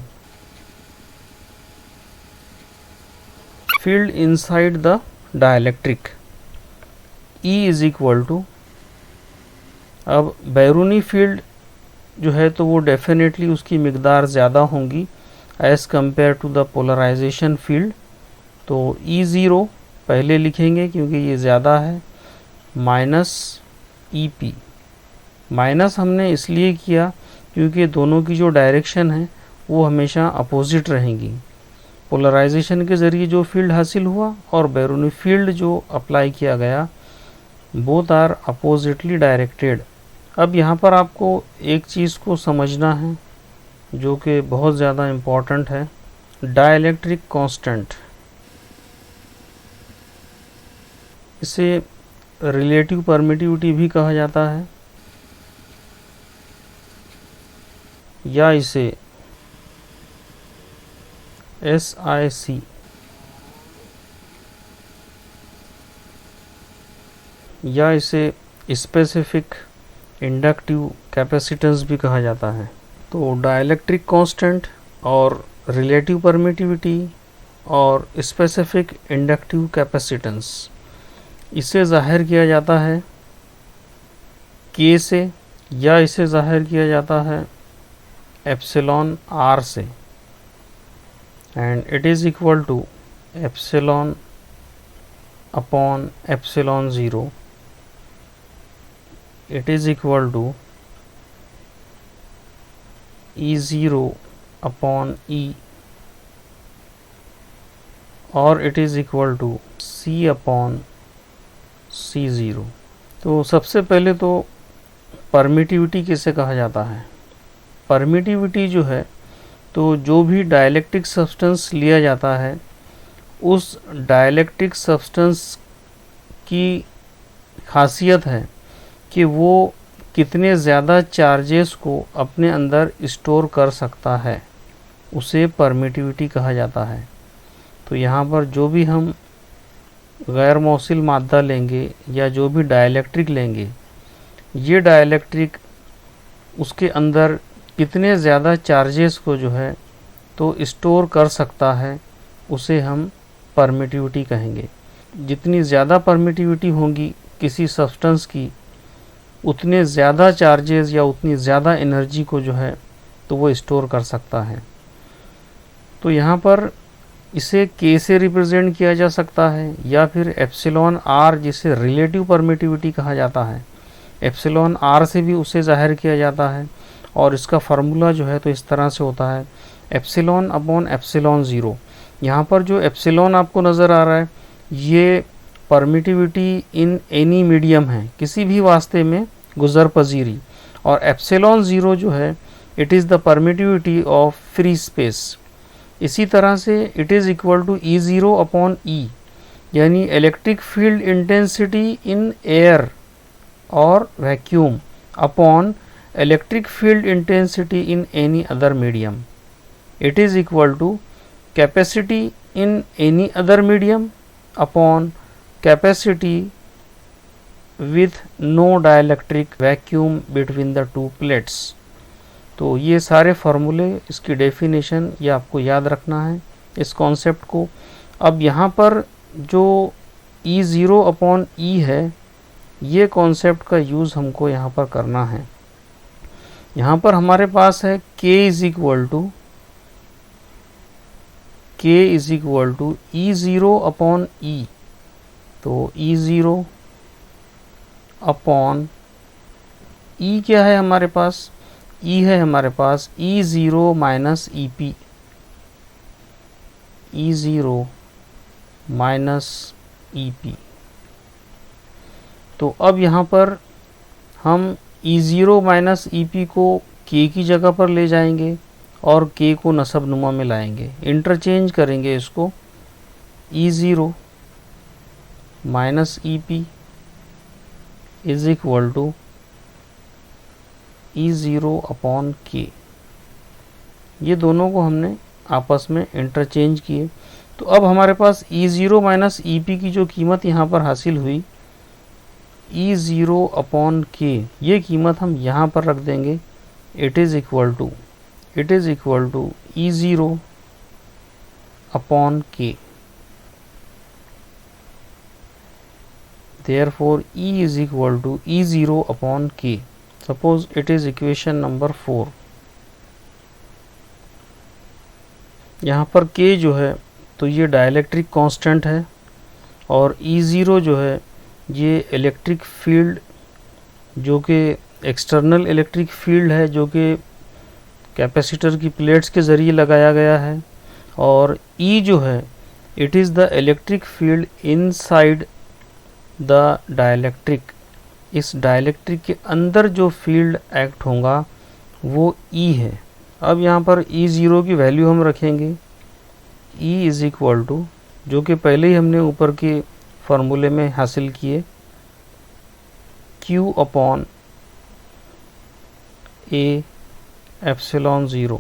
Field inside the dielectric, E is equal to, अब बैरूनी फील्ड जो है तो वो डेफिनेटली उसकी मिकदार ज़्यादा होंगी as compared to the polarisation field. तो E0 पहले लिखेंगे क्योंकि ये ज़्यादा है, माइनस EP। माइनस हमने इसलिए किया क्योंकि दोनों की जो डायरेक्शन है वो हमेशा अपोजिट रहेंगी। पोलराइजेशन के ज़रिए जो फील्ड हासिल हुआ और बैरूनी फील्ड जो अप्लाई किया गया, बोथ आर अपोजिटली डायरेक्टेड। अब यहाँ पर आपको एक चीज़ को समझना है जो कि बहुत ज़्यादा इम्पॉर्टेंट है, डाइलेक्ट्रिक कांस्टेंट। इसे रिलेटिव परमिटिविटी भी कहा जाता है या इसे SIC या इसे स्पेसिफिक इंडक्टिव कैपेसिटेंस भी कहा जाता है। तो डाइलेक्ट्रिक कांस्टेंट और रिलेटिव परमिटिविटी और स्पेसिफिक इंडक्टिव कैपेसिटेंस, इसे ज़ाहिर किया जाता है K से या इसे ज़ाहिर किया जाता है एप्सिलॉन R से, and it is equal to epsilon upon epsilon 0, it is equal to E0 upon E, और it is equal to C upon C0। तो सबसे पहले तो परमिटिविटी किसे कहा जाता है? परमिटिविटी जो है तो जो भी डाइलेक्ट्रिक सब्सटेंस लिया जाता है उस डाइलेक्ट्रिक सब्सटेंस की खासियत है कि वो कितने ज़्यादा चार्जेस को अपने अंदर स्टोर कर सकता है, उसे परमिटिविटी कहा जाता है। तो यहाँ पर जो भी हम गैर मौसिल मादा लेंगे या जो भी डाइलेक्ट्रिक लेंगे, ये डाइलेक्ट्रिक उसके अंदर कितने ज़्यादा चार्जेस को जो है तो स्टोर कर सकता है, उसे हम परमिटिविटी कहेंगे। जितनी ज़्यादा परमिटिविटी होगी किसी सब्सटेंस की, उतने ज़्यादा चार्जेस या उतनी ज़्यादा एनर्जी को जो है तो वो स्टोर कर सकता है। तो यहाँ पर इसे K से रिप्रेजेंट किया जा सकता है या फिर एप्सिलॉन R, जिसे रिलेटिव परमिटिविटी कहा जाता है, एप्सिलॉन R से भी उसे ज़ाहिर किया जाता है। और इसका फार्मूला जो है तो इस तरह से होता है एप्सिलॉन अपॉन एप्सिलॉन 0। यहाँ पर जो एप्सिलॉन आपको नज़र आ रहा है ये परमिटिविटी इन एनी मीडियम है, किसी भी वास्ते में गुज़र पजीरी, और एप्सिलॉन 0 जो है it is the permittivity of free space. इसी तरह से it is equal to E0 upon E, यानी electric field intensity in air और vacuum upon electric field intensity in any other medium. It is equal to capacity in any other medium upon capacity with no dielectric vacuum between the two plates। तो ये सारे फार्मूले, इसकी definition ये आपको याद रखना है इस कॉन्सेप्ट को। अब यहाँ पर जो E0 अपॉन E है, ये कॉन्सेप्ट का यूज़ हमको यहाँ पर करना है। यहाँ पर हमारे पास है K is equal to E0 upon E। तो E0 अपॉन E क्या है हमारे पास? E है हमारे पास E0 minus EP, E0 minus EP। तो अब यहाँ पर हम E0 माइनस EP को K की जगह पर ले जाएंगे और K को नसब नुमा में लाएंगे, इंटरचेंज करेंगे इसको। E0 minus EP is equal to E0 upon K। ये दोनों को हमने आपस में इंटरचेंज किए। तो अब हमारे पास E0 माइनस EP की जो कीमत यहाँ पर हासिल हुई, E0 अपॉन K, ये कीमत हम यहाँ पर रख देंगे। It is equal to E0 upon K। Therefore E is equal to E0 upon K. Suppose it is equation number 4. यहाँ पर K जो है तो ये डाइलेक्ट्रिक कांस्टेंट है और E0 जो है ये इलेक्ट्रिक फील्ड जो कि एक्सटर्नल इलेक्ट्रिक फील्ड है जो कि कैपेसिटर की प्लेट्स के ज़रिए लगाया गया है, और E जो है it is the electric field inside the dielectric. इस डाइलेक्ट्रिक के अंदर जो फील्ड एक्ट होगा वो E है। अब यहाँ पर E0 की वैल्यू हम रखेंगे E इज़ इक्वल टू, जो कि पहले ही हमने ऊपर के फार्मूले में हासिल किए, Q अपॉन A एप्सिलॉन 0,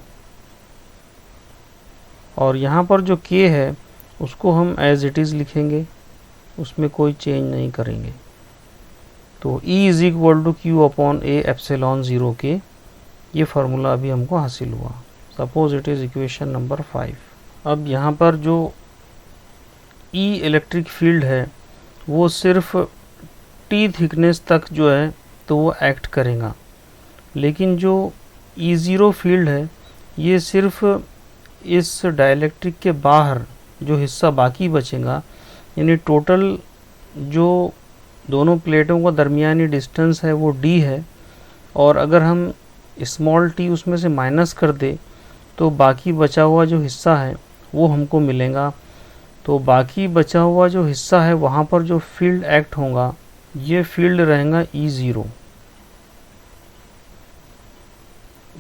और यहाँ पर जो K है उसको हम एज इट इज़ लिखेंगे, उसमें कोई चेंज नहीं करेंगे। तो E is equal to Q upon A epsilon 0 के, ये फार्मूला अभी हमको हासिल हुआ। Suppose it is equation number 5। अब यहाँ पर जो E इलेक्ट्रिक फील्ड है वो सिर्फ T थिकनेस तक जो है तो वो एक्ट करेगा, लेकिन जो E0 फील्ड है ये सिर्फ इस डाइलेक्ट्रिक के बाहर जो हिस्सा बाकी बचेगा, यानी टोटल जो दोनों प्लेटों का दरमियानी डिस्टेंस है वो D है, और अगर हम स्मॉल t उसमें से माइनस कर दे तो बाकी बचा हुआ जो हिस्सा है वो हमको मिलेगा। तो बाकी बचा हुआ जो हिस्सा है वहाँ पर जो फील्ड एक्ट होगा ये फील्ड रहेगा E0।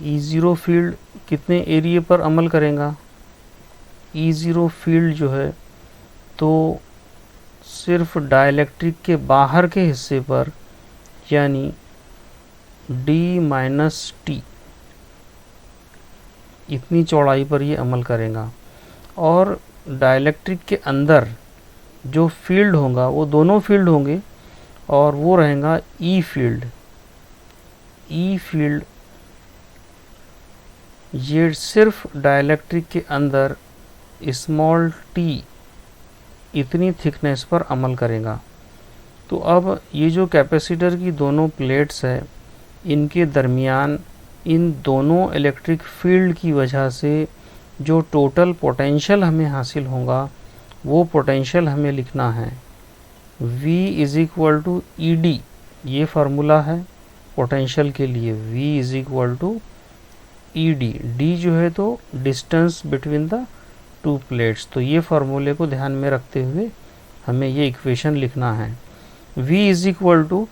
E0 फील्ड कितने एरिया पर अमल करेगा? E0 फील्ड जो है तो सिर्फ डाइलेक्ट्रिक के बाहर के हिस्से पर, यानी D माइनस T इतनी चौड़ाई पर ये अमल करेगा, और डाइलेक्ट्रिक के अंदर जो फील्ड होगा वो दोनों फील्ड होंगे और वो रहेगा E फील्ड। E फील्ड ये सिर्फ डाइलेक्ट्रिक के अंदर स्मॉल t इतनी थिकनेस पर अमल करेगा। तो अब ये जो कैपेसिटर की दोनों प्लेट्स है इनके दरमियान इन दोनों इलेक्ट्रिक फील्ड की वजह से जो टोटल पोटेंशियल हमें हासिल होगा वो पोटेंशियल हमें लिखना है V is equal to ED। ये फार्मूला है पोटेंशियल के लिए, V is equal to ED। D जो है तो distance between the two plates. तो ये फार्मूले को ध्यान में रखते हुए हमें ये इक्वेशन लिखना है। V is equal to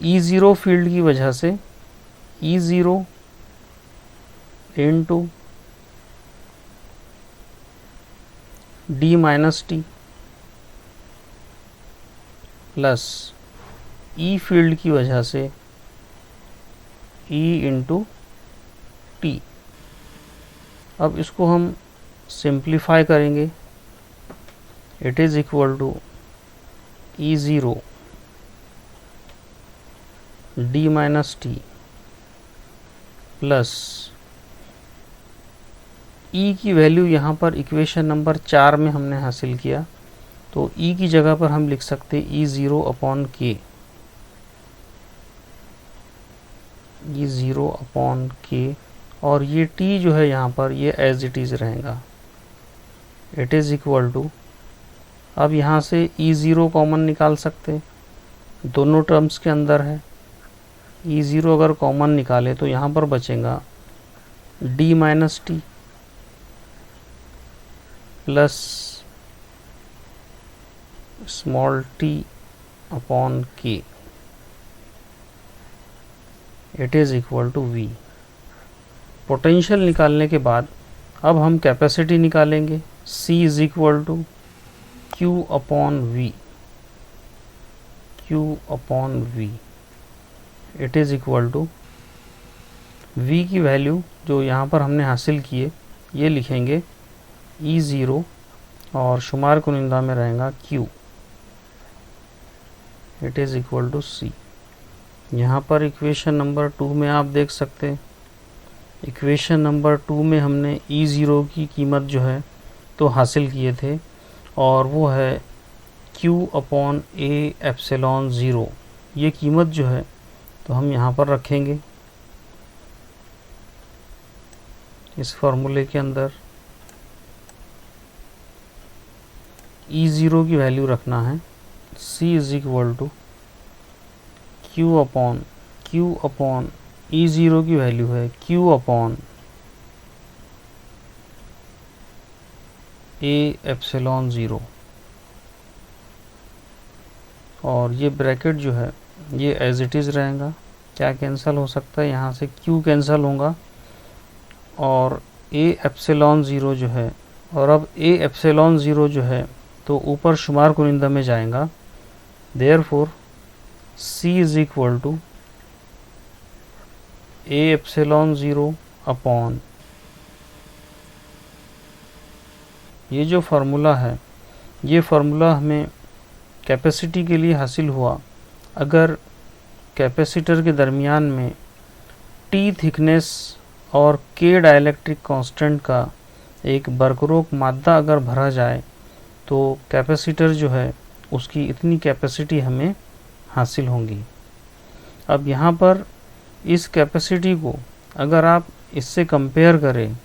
E0 field की वजह से E0 into D minus T plus E field की वजह से E इंटू T। अब इसको हम सिंप्लीफाई करेंगे। It is equal to E0 D minus T plus E की वैल्यू यहाँ पर इक्वेशन नंबर 4 में हमने हासिल किया, तो E की जगह पर हम लिख सकते E0 upon K। E0 upon K, और ये T जो है यहाँ पर ये एज इट इज़ रहेगा। इट इज़ इक्वल टू, अब यहाँ से E0 कॉमन निकाल सकते, दोनों टर्म्स के अंदर है। E0 अगर कॉमन निकाले तो यहाँ पर बचेगा D minus T plus small t upon K। It is equal to V। Potential निकालने के बाद अब हम कैपेसिटी निकालेंगे। C is equal to Q upon V। Q upon V। It is equal to V की वैल्यू जो यहाँ पर हमने हासिल किए ये लिखेंगे E0 और शुमार कुनिंदा में रहेगा Q। It is equal to C। यहाँ पर इक्वेशन नंबर 2 में आप देख सकते हैं, इक्वेशन नंबर 2 में हमने E0 की कीमत जो है तो हासिल किए थे, और वो है Q अपॉन A एप्सिलॉन 0, ये कीमत जो है तो हम यहाँ पर रखेंगे इस फॉर्मूले के अंदर। E0 की वैल्यू रखना है, C is equal to Q upon E0 की वैल्यू है Q अपॉन A एप्सिलॉन 0, और ये ब्रैकेट जो है ये एज इट इज़ रहेगा। क्या कैंसिल हो सकता है, यहाँ से Q कैंसिल होगा और A एप्सिलॉन 0 जो है, और अब A एप्सिलॉन 0 जो है तो ऊपर शुमार कुनिंदा में जाएगा। Therefore C is equal to A epsilon 0 upon, ये जो फार्मूला है ये फार्मूला हमें कैपेसिटी के लिए हासिल हुआ अगर कैपेसिटर के दरमियान में T थिकनेस और K डाइलेक्ट्रिक कांस्टेंट का एक बरकरार मादा अगर भरा जाए तो कैपेसिटर जो है उसकी इतनी कैपेसिटी हमें हासिल होगी। अब यहाँ पर इस कैपेसिटी को अगर आप इससे कंपेयर करें,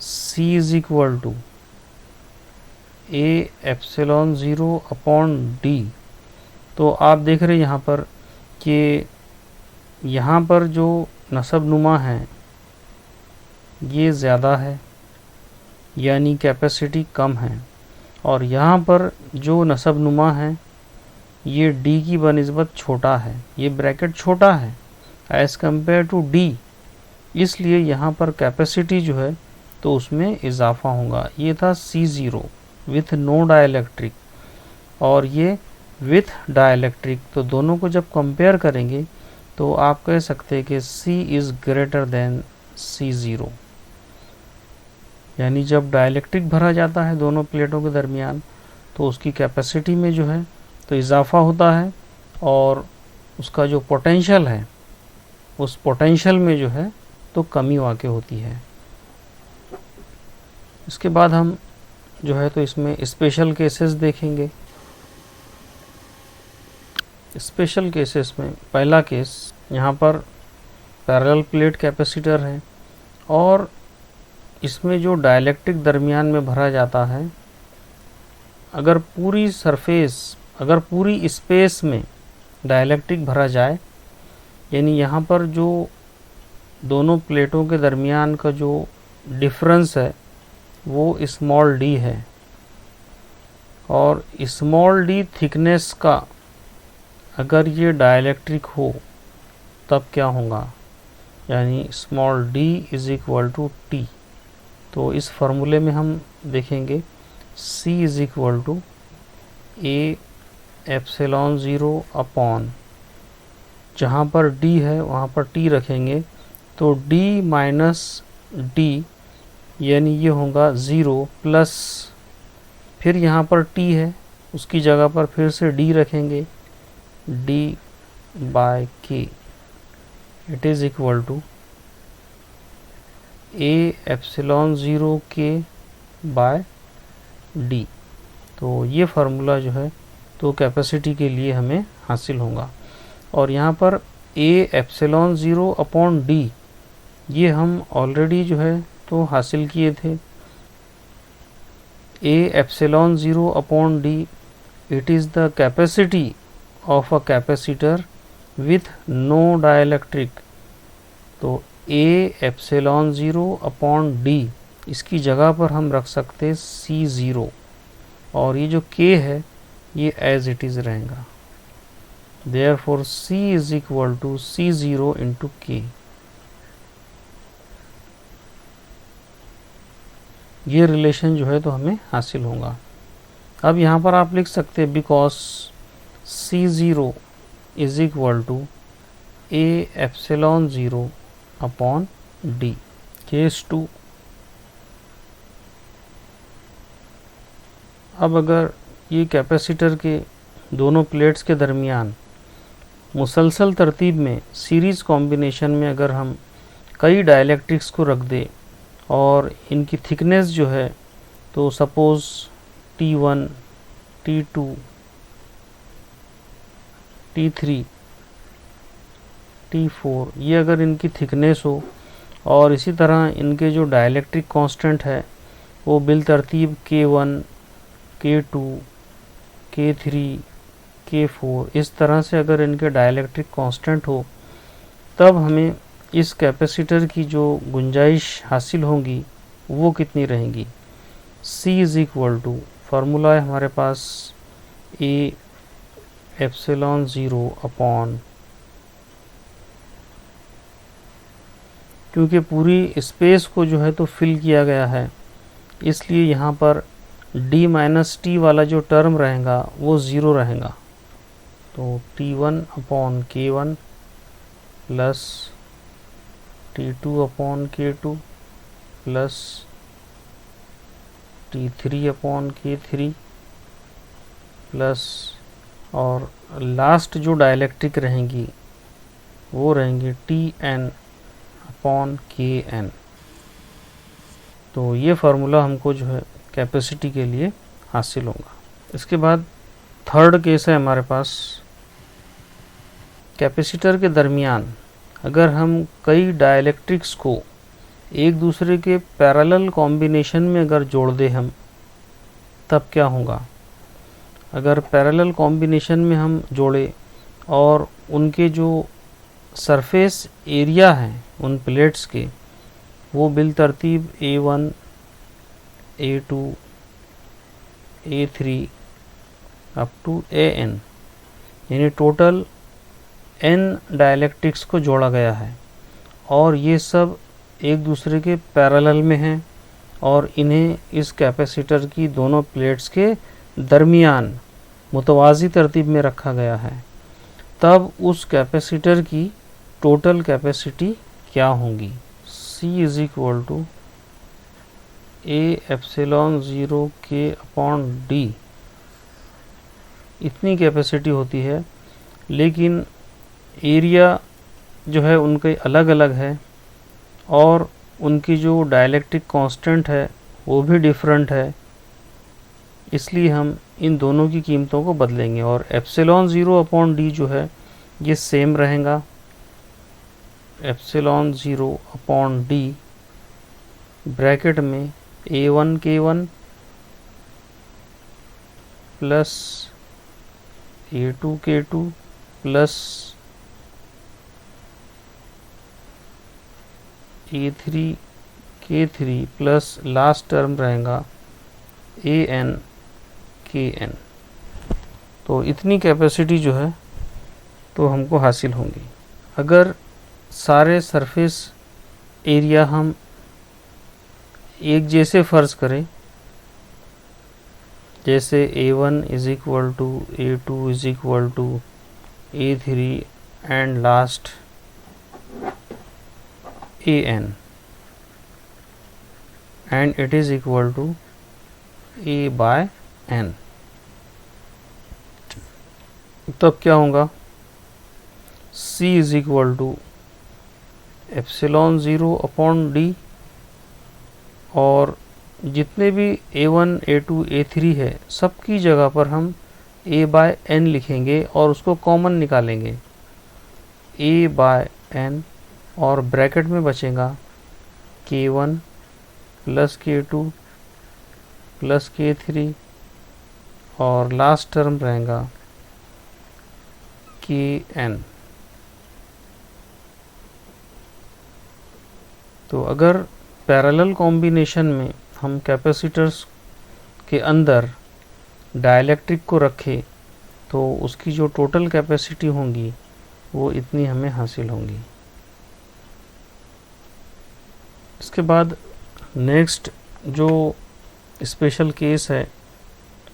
C is equal to A epsilon 0 upon D, तो आप देख रहे हैं यहाँ पर कि यहाँ पर जो नसब नुमा है ये ज़्यादा है, यानी कैपेसिटी कम है, और यहाँ पर जो नसब नुमा है ये D की बनिस्बत छोटा है, ये ब्रैकेट छोटा है एज़ कम्पेयर टू D, इसलिए यहाँ पर कैपेसिटी जो है तो उसमें इजाफा होगा। ये था C0 विथ नो डाइलेक्ट्रिक और ये विथ डाइलेक्ट्रिक, तो दोनों को जब कंपेयर करेंगे तो आप कह सकते हैं कि C is greater than C0, यानी जब डाइलेक्ट्रिक भरा जाता है दोनों प्लेटों के दरमियान तो उसकी कैपेसिटी में जो है तो इजाफा होता है और उसका जो पोटेंशियल है उस पोटेंशियल में जो है तो कमी वाक़ई होती है। इसके बाद हम जो है तो इसमें स्पेशल केसेस देखेंगे। स्पेशल केसेस में पहला केस, यहाँ पर पैरेलल प्लेट कैपेसिटर है और इसमें जो डाइलेक्ट्रिक दरमियान में भरा जाता है, अगर पूरी सरफेस, अगर पूरी स्पेस में डाइलेक्ट्रिक भरा जाए, यानी यहाँ पर जो दोनों प्लेटों के दरमियान का जो डिफरेंस है वो स्मॉल d है, और स्मॉल d थिकनेस का अगर ये डाइलेक्ट्रिक हो तब क्या होगा, यानी small d is equal to T। तो इस फार्मूले में हम देखेंगे C is equal to A epsilon 0 upon, जहाँ पर D है वहाँ पर T रखेंगे तो D माइनस D, यानी ये होगा 0 प्लस, फिर यहाँ पर T है उसकी जगह पर फिर से D रखेंगे, D by K it is equal to A epsilon 0 K by D। तो ये फार्मूला जो है तो कैपेसिटी के लिए हमें हासिल होगा, और यहाँ पर A एप्सिलॉन 0 अपॉन D ये हम ऑलरेडी जो है तो हासिल किए थे। A epsilon 0 upon D it is the capacity of a capacitor with no dielectric, तो A एप्सिलॉन 0 अपॉन D इसकी जगह पर हम रख सकते हैं C0, और ये जो K है ये एज इट इज़ रहेगा। Therefore C is equal to C0 into K। ये रिलेशन जो है तो हमें हासिल होगा। अब यहाँ पर आप लिख सकते हैं because C0 is equal to A epsilon 0 upon D। Case 2, अब अगर ये कैपेसिटर के दोनों प्लेट्स के दरमियान मुसलसल तरतीब में सीरीज़ कॉम्बिनेशन में अगर हम कई डाइलेक्ट्रिक्स को रख दें और इनकी थिकनेस जो है तो suppose T1, T2, T3, T4, ये अगर इनकी थिकनेस हो और इसी तरह इनके जो डाइलेक्ट्रिक कांस्टेंट है वो बिल तरतीब K1, K2, K3, K4 इस तरह से अगर इनके डाइलेक्ट्रिक कांस्टेंट हो, तब हमें इस कैपेसिटर की जो गुंजाइश हासिल होगी वो कितनी रहेंगी। C is equal to, formula है हमारे पास A एप्सिलॉन 0 अपॉन, क्योंकि पूरी स्पेस को जो है तो फिल किया गया है, इसलिए यहाँ पर d माइनस टी वाला जो टर्म रहेगा वो 0 रहेगा। तो T1 upon K1 plus T2 upon K2 plus T3 upon K3 plus, और लास्ट जो डाइलेक्ट्रिक रहेंगी वो रहेंगी Tn अपॉन Kn। तो ये फार्मूला हमको जो है कैपेसिटी के लिए हासिल होगा। इसके बाद थर्ड केस है हमारे पास, कैपेसिटर के दरमियान अगर हम कई डाइलेक्ट्रिक्स को एक दूसरे के पैरेलल कॉम्बिनेशन में अगर जोड़ दें हम, तब क्या होगा। अगर पैरेलल कॉम्बिनेशन में हम जोड़े और उनके जो सरफेस एरिया हैं उन प्लेट्स के वो बिल तरतीब A1, A2, A3 up to AN, यानी टोटल N डाइलेक्ट्रिक्स को जोड़ा गया है और ये सब एक दूसरे के पैरेलल में हैं और इन्हें इस कैपेसिटर की दोनों प्लेट्स के दरमियान मुतवाज़ी तरतीब में रखा गया है, तब उस कैपेसिटर की टोटल कैपेसिटी क्या होगी। C is equal to A epsilon 0 K upon D, इतनी कैपेसिटी होती है, लेकिन एरिया जो है उनके अलग अलग है और उनकी जो डाइलेक्ट्रिक कांस्टेंट है वो भी डिफरेंट है, इसलिए हम इन दोनों की कीमतों को बदलेंगे और एप्सिलॉन 0 अपॉन D जो है ये सेम रहेगा। एप्सिलॉन 0 अपॉन D ब्रैकेट में A1 K1 plus A2 K2 plus A3 K3 plus last term रहेगा AN KN। तो इतनी कैपेसिटी जो है तो हमको हासिल होंगी। अगर सारे सरफेस एरिया हम एक जैसे फ़र्ज़ करें, जैसे A1 is equal to A2 is equal to A3 and last AN and it is equal to A by N, तब क्या होगा। C is equal to epsilon 0 upon D और जितने भी A1, A2, A3 है सबकी जगह पर हम A बाय N लिखेंगे और उसको कॉमन निकालेंगे A बाय N, और ब्रैकेट में बचेगा K1 plus K2 plus K3 और लास्ट टर्म रहेगा Kn। तो अगर पैरेलल कॉम्बिनेशन में हम कैपेसिटर्स के अंदर डाइलेक्ट्रिक को रखें तो उसकी जो टोटल कैपेसिटी होंगी वो इतनी हमें हासिल होंगी। इसके बाद नेक्स्ट जो स्पेशल केस है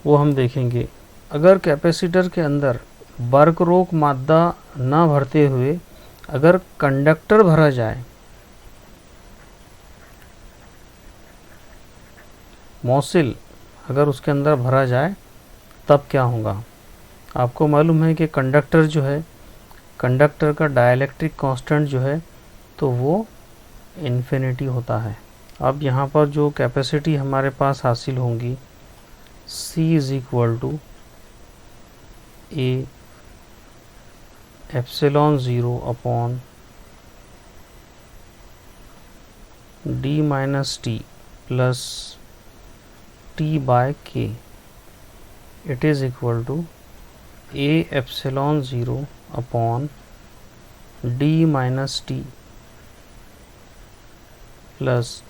वो हम देखेंगे। अगर कैपेसिटर के अंदर बर्क रोक मादा ना भरते हुए अगर कंडक्टर भरा जाए, मौसिल अगर उसके अंदर भरा जाए, तब क्या होगा। आपको मालूम है कि कंडक्टर जो है, कंडक्टर का डाइलेक्ट्रिक कांस्टेंट जो है तो वो इन्फिनिटी होता है। अब यहाँ पर जो कैपेसिटी हमारे पास हासिल होंगी, C is equal to A epsilon 0 upon d minus T plus T by K, it is equal to a epsilon 0 upon d minus T plus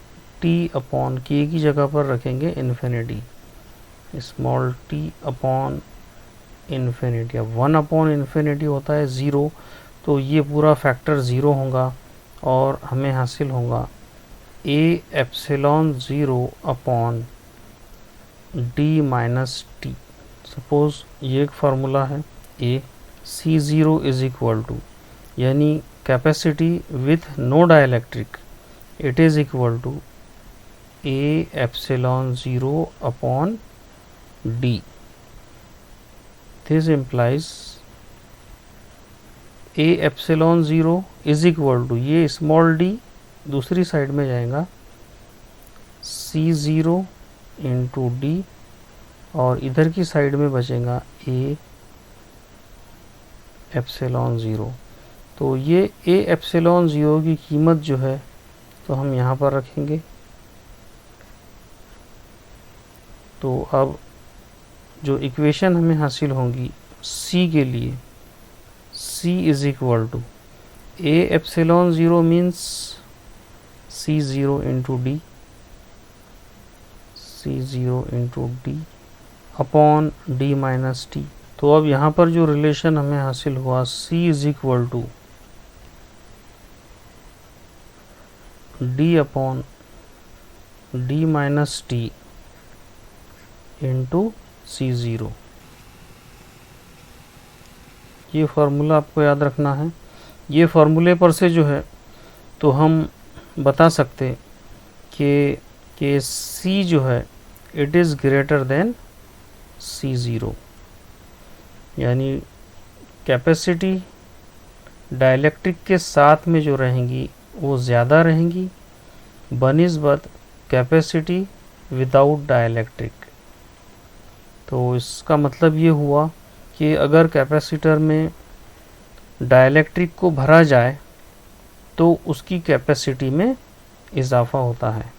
T upon K की जगह पर रखेंगे infinity, small t upon infinity. अब 1 upon infinity होता है 0, तो ये पूरा फैक्टर 0 होगा और हमें हासिल होगा a epsilon 0 upon d minus T. Suppose ये एक फार्मूला है, a C0 is equal to, यानी capacity with no dielectric, it is equal to a epsilon 0 upon d। This implies a epsilon 0 is equal to, ये small d दूसरी side में जाएगा, C0 into d, और इधर की side में बचेगा a एप्सिलॉन 0। तो ये a एप्सिलॉन 0 की कीमत जो है तो हम यहाँ पर रखेंगे। तो अब जो इक्वेशन हमें हासिल होंगी c के लिए, c is equal to a epsilon 0 means C0 into D, C0 into D upon d minus T. तो अब यहाँ पर जो रिलेशन हमें हासिल हुआ, c is equal to d upon d minus T into C0। ये फार्मूला आपको याद रखना है। ये फार्मूले पर से जो है तो हम बता सकते कि C जो है it is greater than C0, यानी कैपेसिटी डाइलेक्ट्रिक के साथ में जो रहेंगी वो ज़्यादा रहेंगी बनिस्बत कैपेसिटी विदाउट डाइलेक्ट्रिक। तो इसका मतलब ये हुआ कि अगर कैपेसिटर में डाइलेक्ट्रिक को भरा जाए तो उसकी कैपेसिटी में इजाफ़ा होता है।